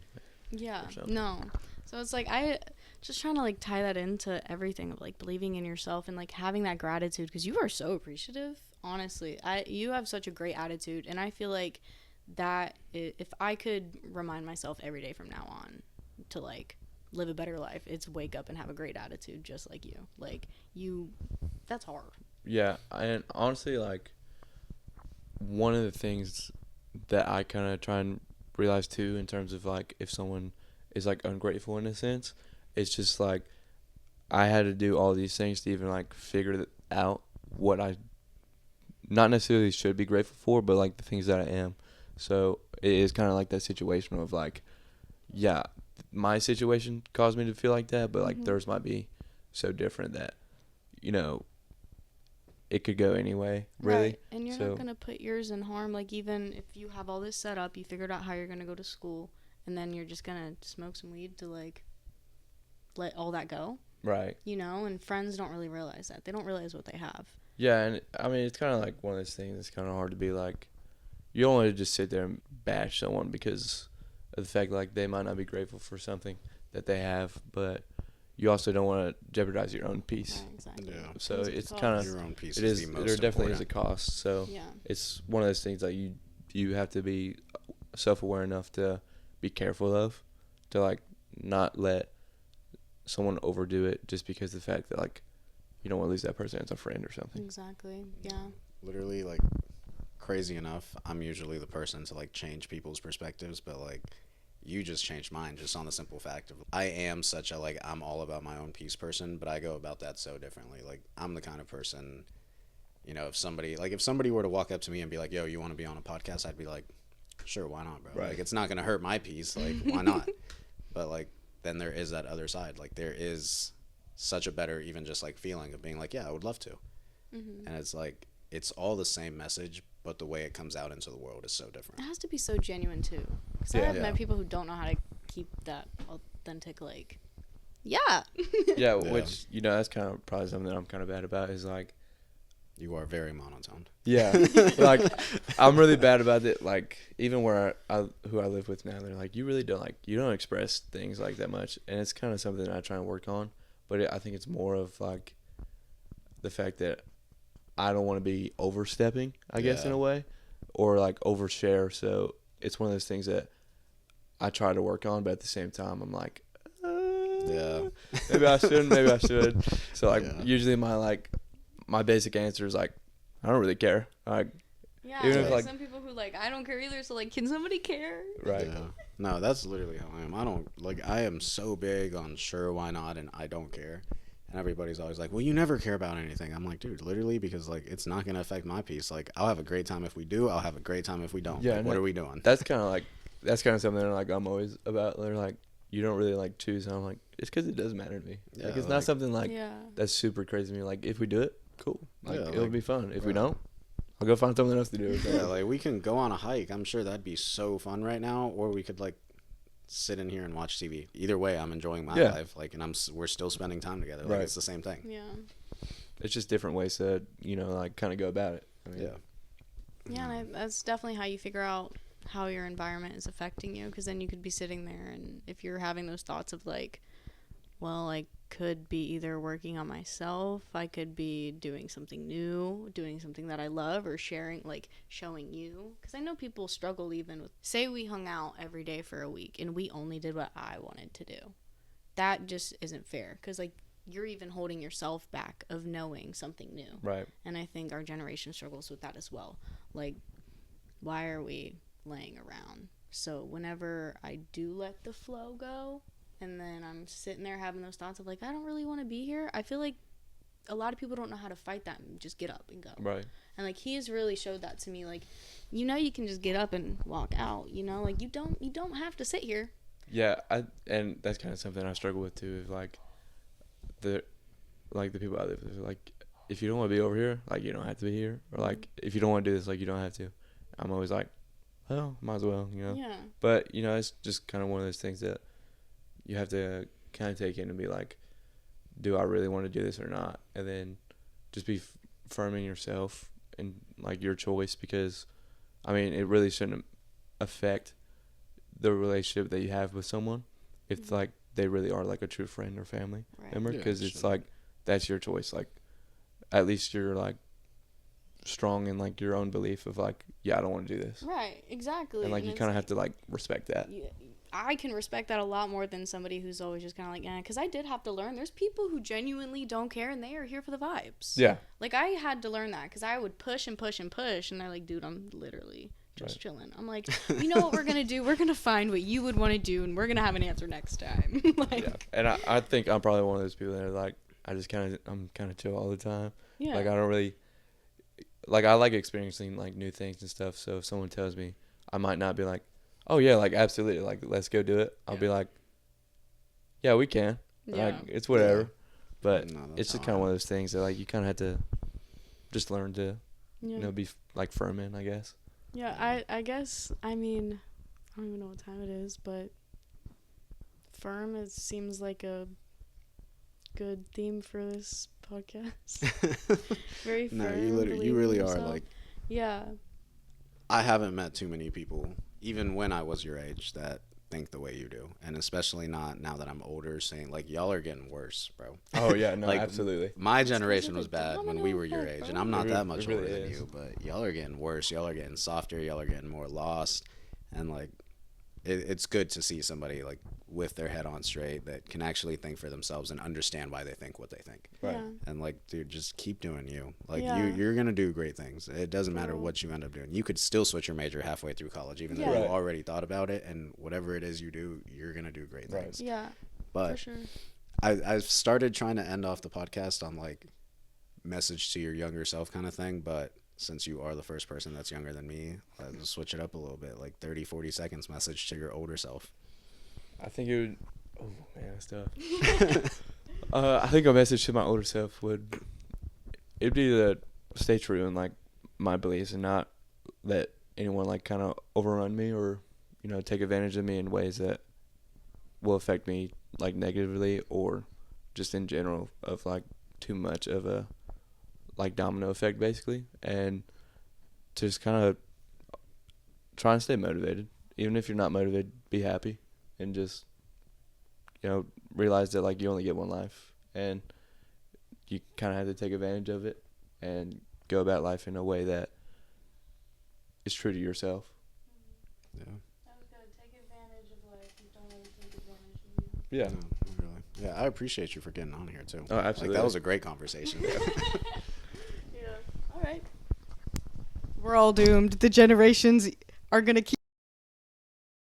Yeah. Or so. No. So it's like I just trying to like tie that into everything of like believing in yourself and like having that gratitude because you are so appreciative. Honestly, you have such a great attitude, and I feel like that if I could remind myself every day from now on to like live a better life, it's wake up and have a great attitude just like you. Like you, that's hard. Yeah, and honestly, like, one of the things that I kind of try and realize too, in terms of like if someone is like ungrateful in a sense, it's just like I had to do all these things to even like figure out what I not necessarily should be grateful for, but like the things that I am. So it is kind of like that situation of like, yeah, my situation caused me to feel like that, but like theirs might be so different that, you know, it could go anyway, really. Right. And you're not going to put yours in harm. Like, even if you have all this set up, you figured out how you're going to go to school, and then you're just going to smoke some weed to, like, let all that go. Right. You know? And friends don't really realize that. They don't realize what they have. Yeah, and I mean, it's kind of like one of those things that's kind of hard to be like, you don't want to just sit there and bash someone because of the fact like they might not be grateful for something that they have, but you also don't want to jeopardize your own peace. Right, exactly. Yeah. So Things it's cost. kind of, Your own piece it is is, the there most definitely is a important. cost. So Yeah. it's one of those things that you have to be self-aware enough to be careful of, to like not let someone overdo it just because of the fact that like you don't want to lose that person as a friend or something. Exactly. Yeah. Literally, like, crazy enough, I'm usually the person to like change people's perspectives, but like you just changed mine just on the simple fact of I am such a like I'm all about my own peace person, but I go about that so differently. Like I'm the kind of person, you know, if somebody were to walk up to me and be like, yo, you want to be on a podcast, I'd be like, sure, why not, bro? Right. Like it's not gonna hurt my peace, like why not? But like then there is that other side, like there is such a better even just like feeling of being like, yeah, I would love to. And it's like it's all the same message, but the way it comes out into the world is so different. It has to be so genuine too, because I have met people who don't know how to keep that authentic, like, yeah. Yeah, which, you know, that's kind of probably something that I'm kind of bad about, is like, you are very monotone. Yeah. Like, I'm really bad about it. Like, even where who I live with now, they're like, you really don't, like, you don't express things like that much. And it's kind of something that I try and work on. But I think it's more of, like, the fact that I don't want to be overstepping, I guess, in a way, or, like, overshare. So it's one of those things that I try to work on, but at the same time, I'm like, maybe I shouldn't, maybe I should. So, like, usually my basic answer is, like, I don't really care. Like, yeah, even if, like, some people who, like, I don't care either, so, like, can somebody care? Right. Yeah. No, that's literally how I am. I don't, like, I am so big on sure, why not, and I don't care. And everybody's always like, well, you never care about anything. I'm like, dude, literally, because, like, it's not going to affect my peace. Like, I'll have a great time if we do. I'll have a great time if we don't. Yeah. Like, what are we doing? That's kind of something that, like, I'm always about. They're like, you don't really, like, choose. And I'm like, it's because it doesn't matter to me. Yeah, like, it's not something, like, that's super crazy to me. Like, if we do it, cool. Like, it'll be fun. If we don't, I'll go find something else to do. Yeah, like, we can go on a hike. I'm sure that'd be so fun right now. Or we could, like, sit in here and watch TV. Either way, I'm enjoying my life. Like, and we're still spending time together. Like, it's the same thing. Yeah. It's just different ways to, you know, like, kind of go about it. I mean, Yeah, and that's definitely how you figure out how your environment is affecting you, because then you could be sitting there, and if you're having those thoughts of, like, well, I could be either working on myself, I could be doing something new, doing something that I love, or sharing, like, showing you. Because I know people struggle even with, say we hung out every day for a week and we only did what I wanted to do. That just isn't fair, because, like, you're even holding yourself back of knowing something new. Right. And I think our generation struggles with that as well. Like, why are we laying around? So whenever I do let the flow go, and then I'm sitting there having those thoughts of, like, I don't really want to be here, I feel like a lot of people don't know how to fight that and just get up and go. Right. And, like, he has really showed that to me. Like, you know, you can just get up and walk out, you know? Like, you don't have to sit here. Yeah, and that's kind of something I struggle with, too, is, like, the people I live with, like, if you don't want to be over here, like, you don't have to be here. Or, like, if you don't want to do this, like, you don't have to. I'm always like, well, might as well, you know? Yeah. But, you know, it's just kind of one of those things that you have to kind of take in and be like, do I really want to do this or not? And then just be firm in yourself and, like, your choice, because, I mean, it really shouldn't affect the relationship that you have with someone if, like, they really are, like, a true friend or family member, because it's like, that's your choice. Like, at least you're, like, strong in, like, your own belief of, like, yeah, I don't want to do this. Right, exactly. And, like, you kind of have to, like, respect that. I can respect that a lot more than somebody who's always just kind of like, because I did have to learn. There's people who genuinely don't care, and they are here for the vibes. Yeah. Like, I had to learn that, because I would push and push and push, and they're like, dude, I'm literally just chilling. I'm like, you know what we're going to do? We're going to find what you would want to do, and we're going to have an answer next time. Like, yeah. And I think I'm probably one of those people that are like, I'm kind of chill all the time. Yeah. Like, I don't really, like, I like experiencing, like, new things and stuff. So if someone tells me, I might not be like, oh yeah, like, absolutely, like, let's go do it. I'll be like, yeah, we can. Yeah. Like, it's whatever. Yeah. But it's just kind of one of those things that, like, you kind of have to just learn to, you know, be, like, firm in, I guess. Yeah, I guess, I mean, I don't even know what time it is, but firm, it seems like a good theme for this podcast. Very firm. No, you really are, like, yeah. I haven't met too many people, even when I was your age, that think the way you do, and especially not now that I'm older, saying, like, y'all are getting worse, bro. Oh yeah, no, like, absolutely. My generation was bad when we were your age, and I'm not that much older than you, but y'all are getting worse. Y'all are getting softer. Y'all are getting more lost, and, like, it's good to see somebody, like, with their head on straight that can actually think for themselves and understand why they think what they think. Right. Yeah. And, like, dude, just keep doing you. Like, you're gonna do great things. It doesn't matter what you end up doing. You could still switch your major halfway through college, even though you already thought about it, and whatever it is you do, you're gonna do great things. Yeah. But for sure. I've started trying to end off the podcast on, like, message to your younger self kind of thing, but since you are the first person that's younger than me, let's switch it up a little bit, like 30, 40 seconds message to your older self. I think it would, oh man, that's tough. I think a message to my older self it'd be to stay true and, like, my beliefs and not let anyone like kind of overrun me or, you know, take advantage of me in ways that will affect me like negatively or just in general of like too much of a like domino effect basically. And to just kind of try and stay motivated. Even if you're not motivated, be happy and just, you know, realize that like you only get one life and you kind of have to take advantage of it and go about life in a way that is true to yourself. Yeah. That was good. Take advantage of life and don't let it take advantage of you. Yeah. No, not really. Yeah, I appreciate you for getting on here too. Oh, absolutely. Like, that was a great conversation. Yeah. All right. We're all doomed. The generations are going to keep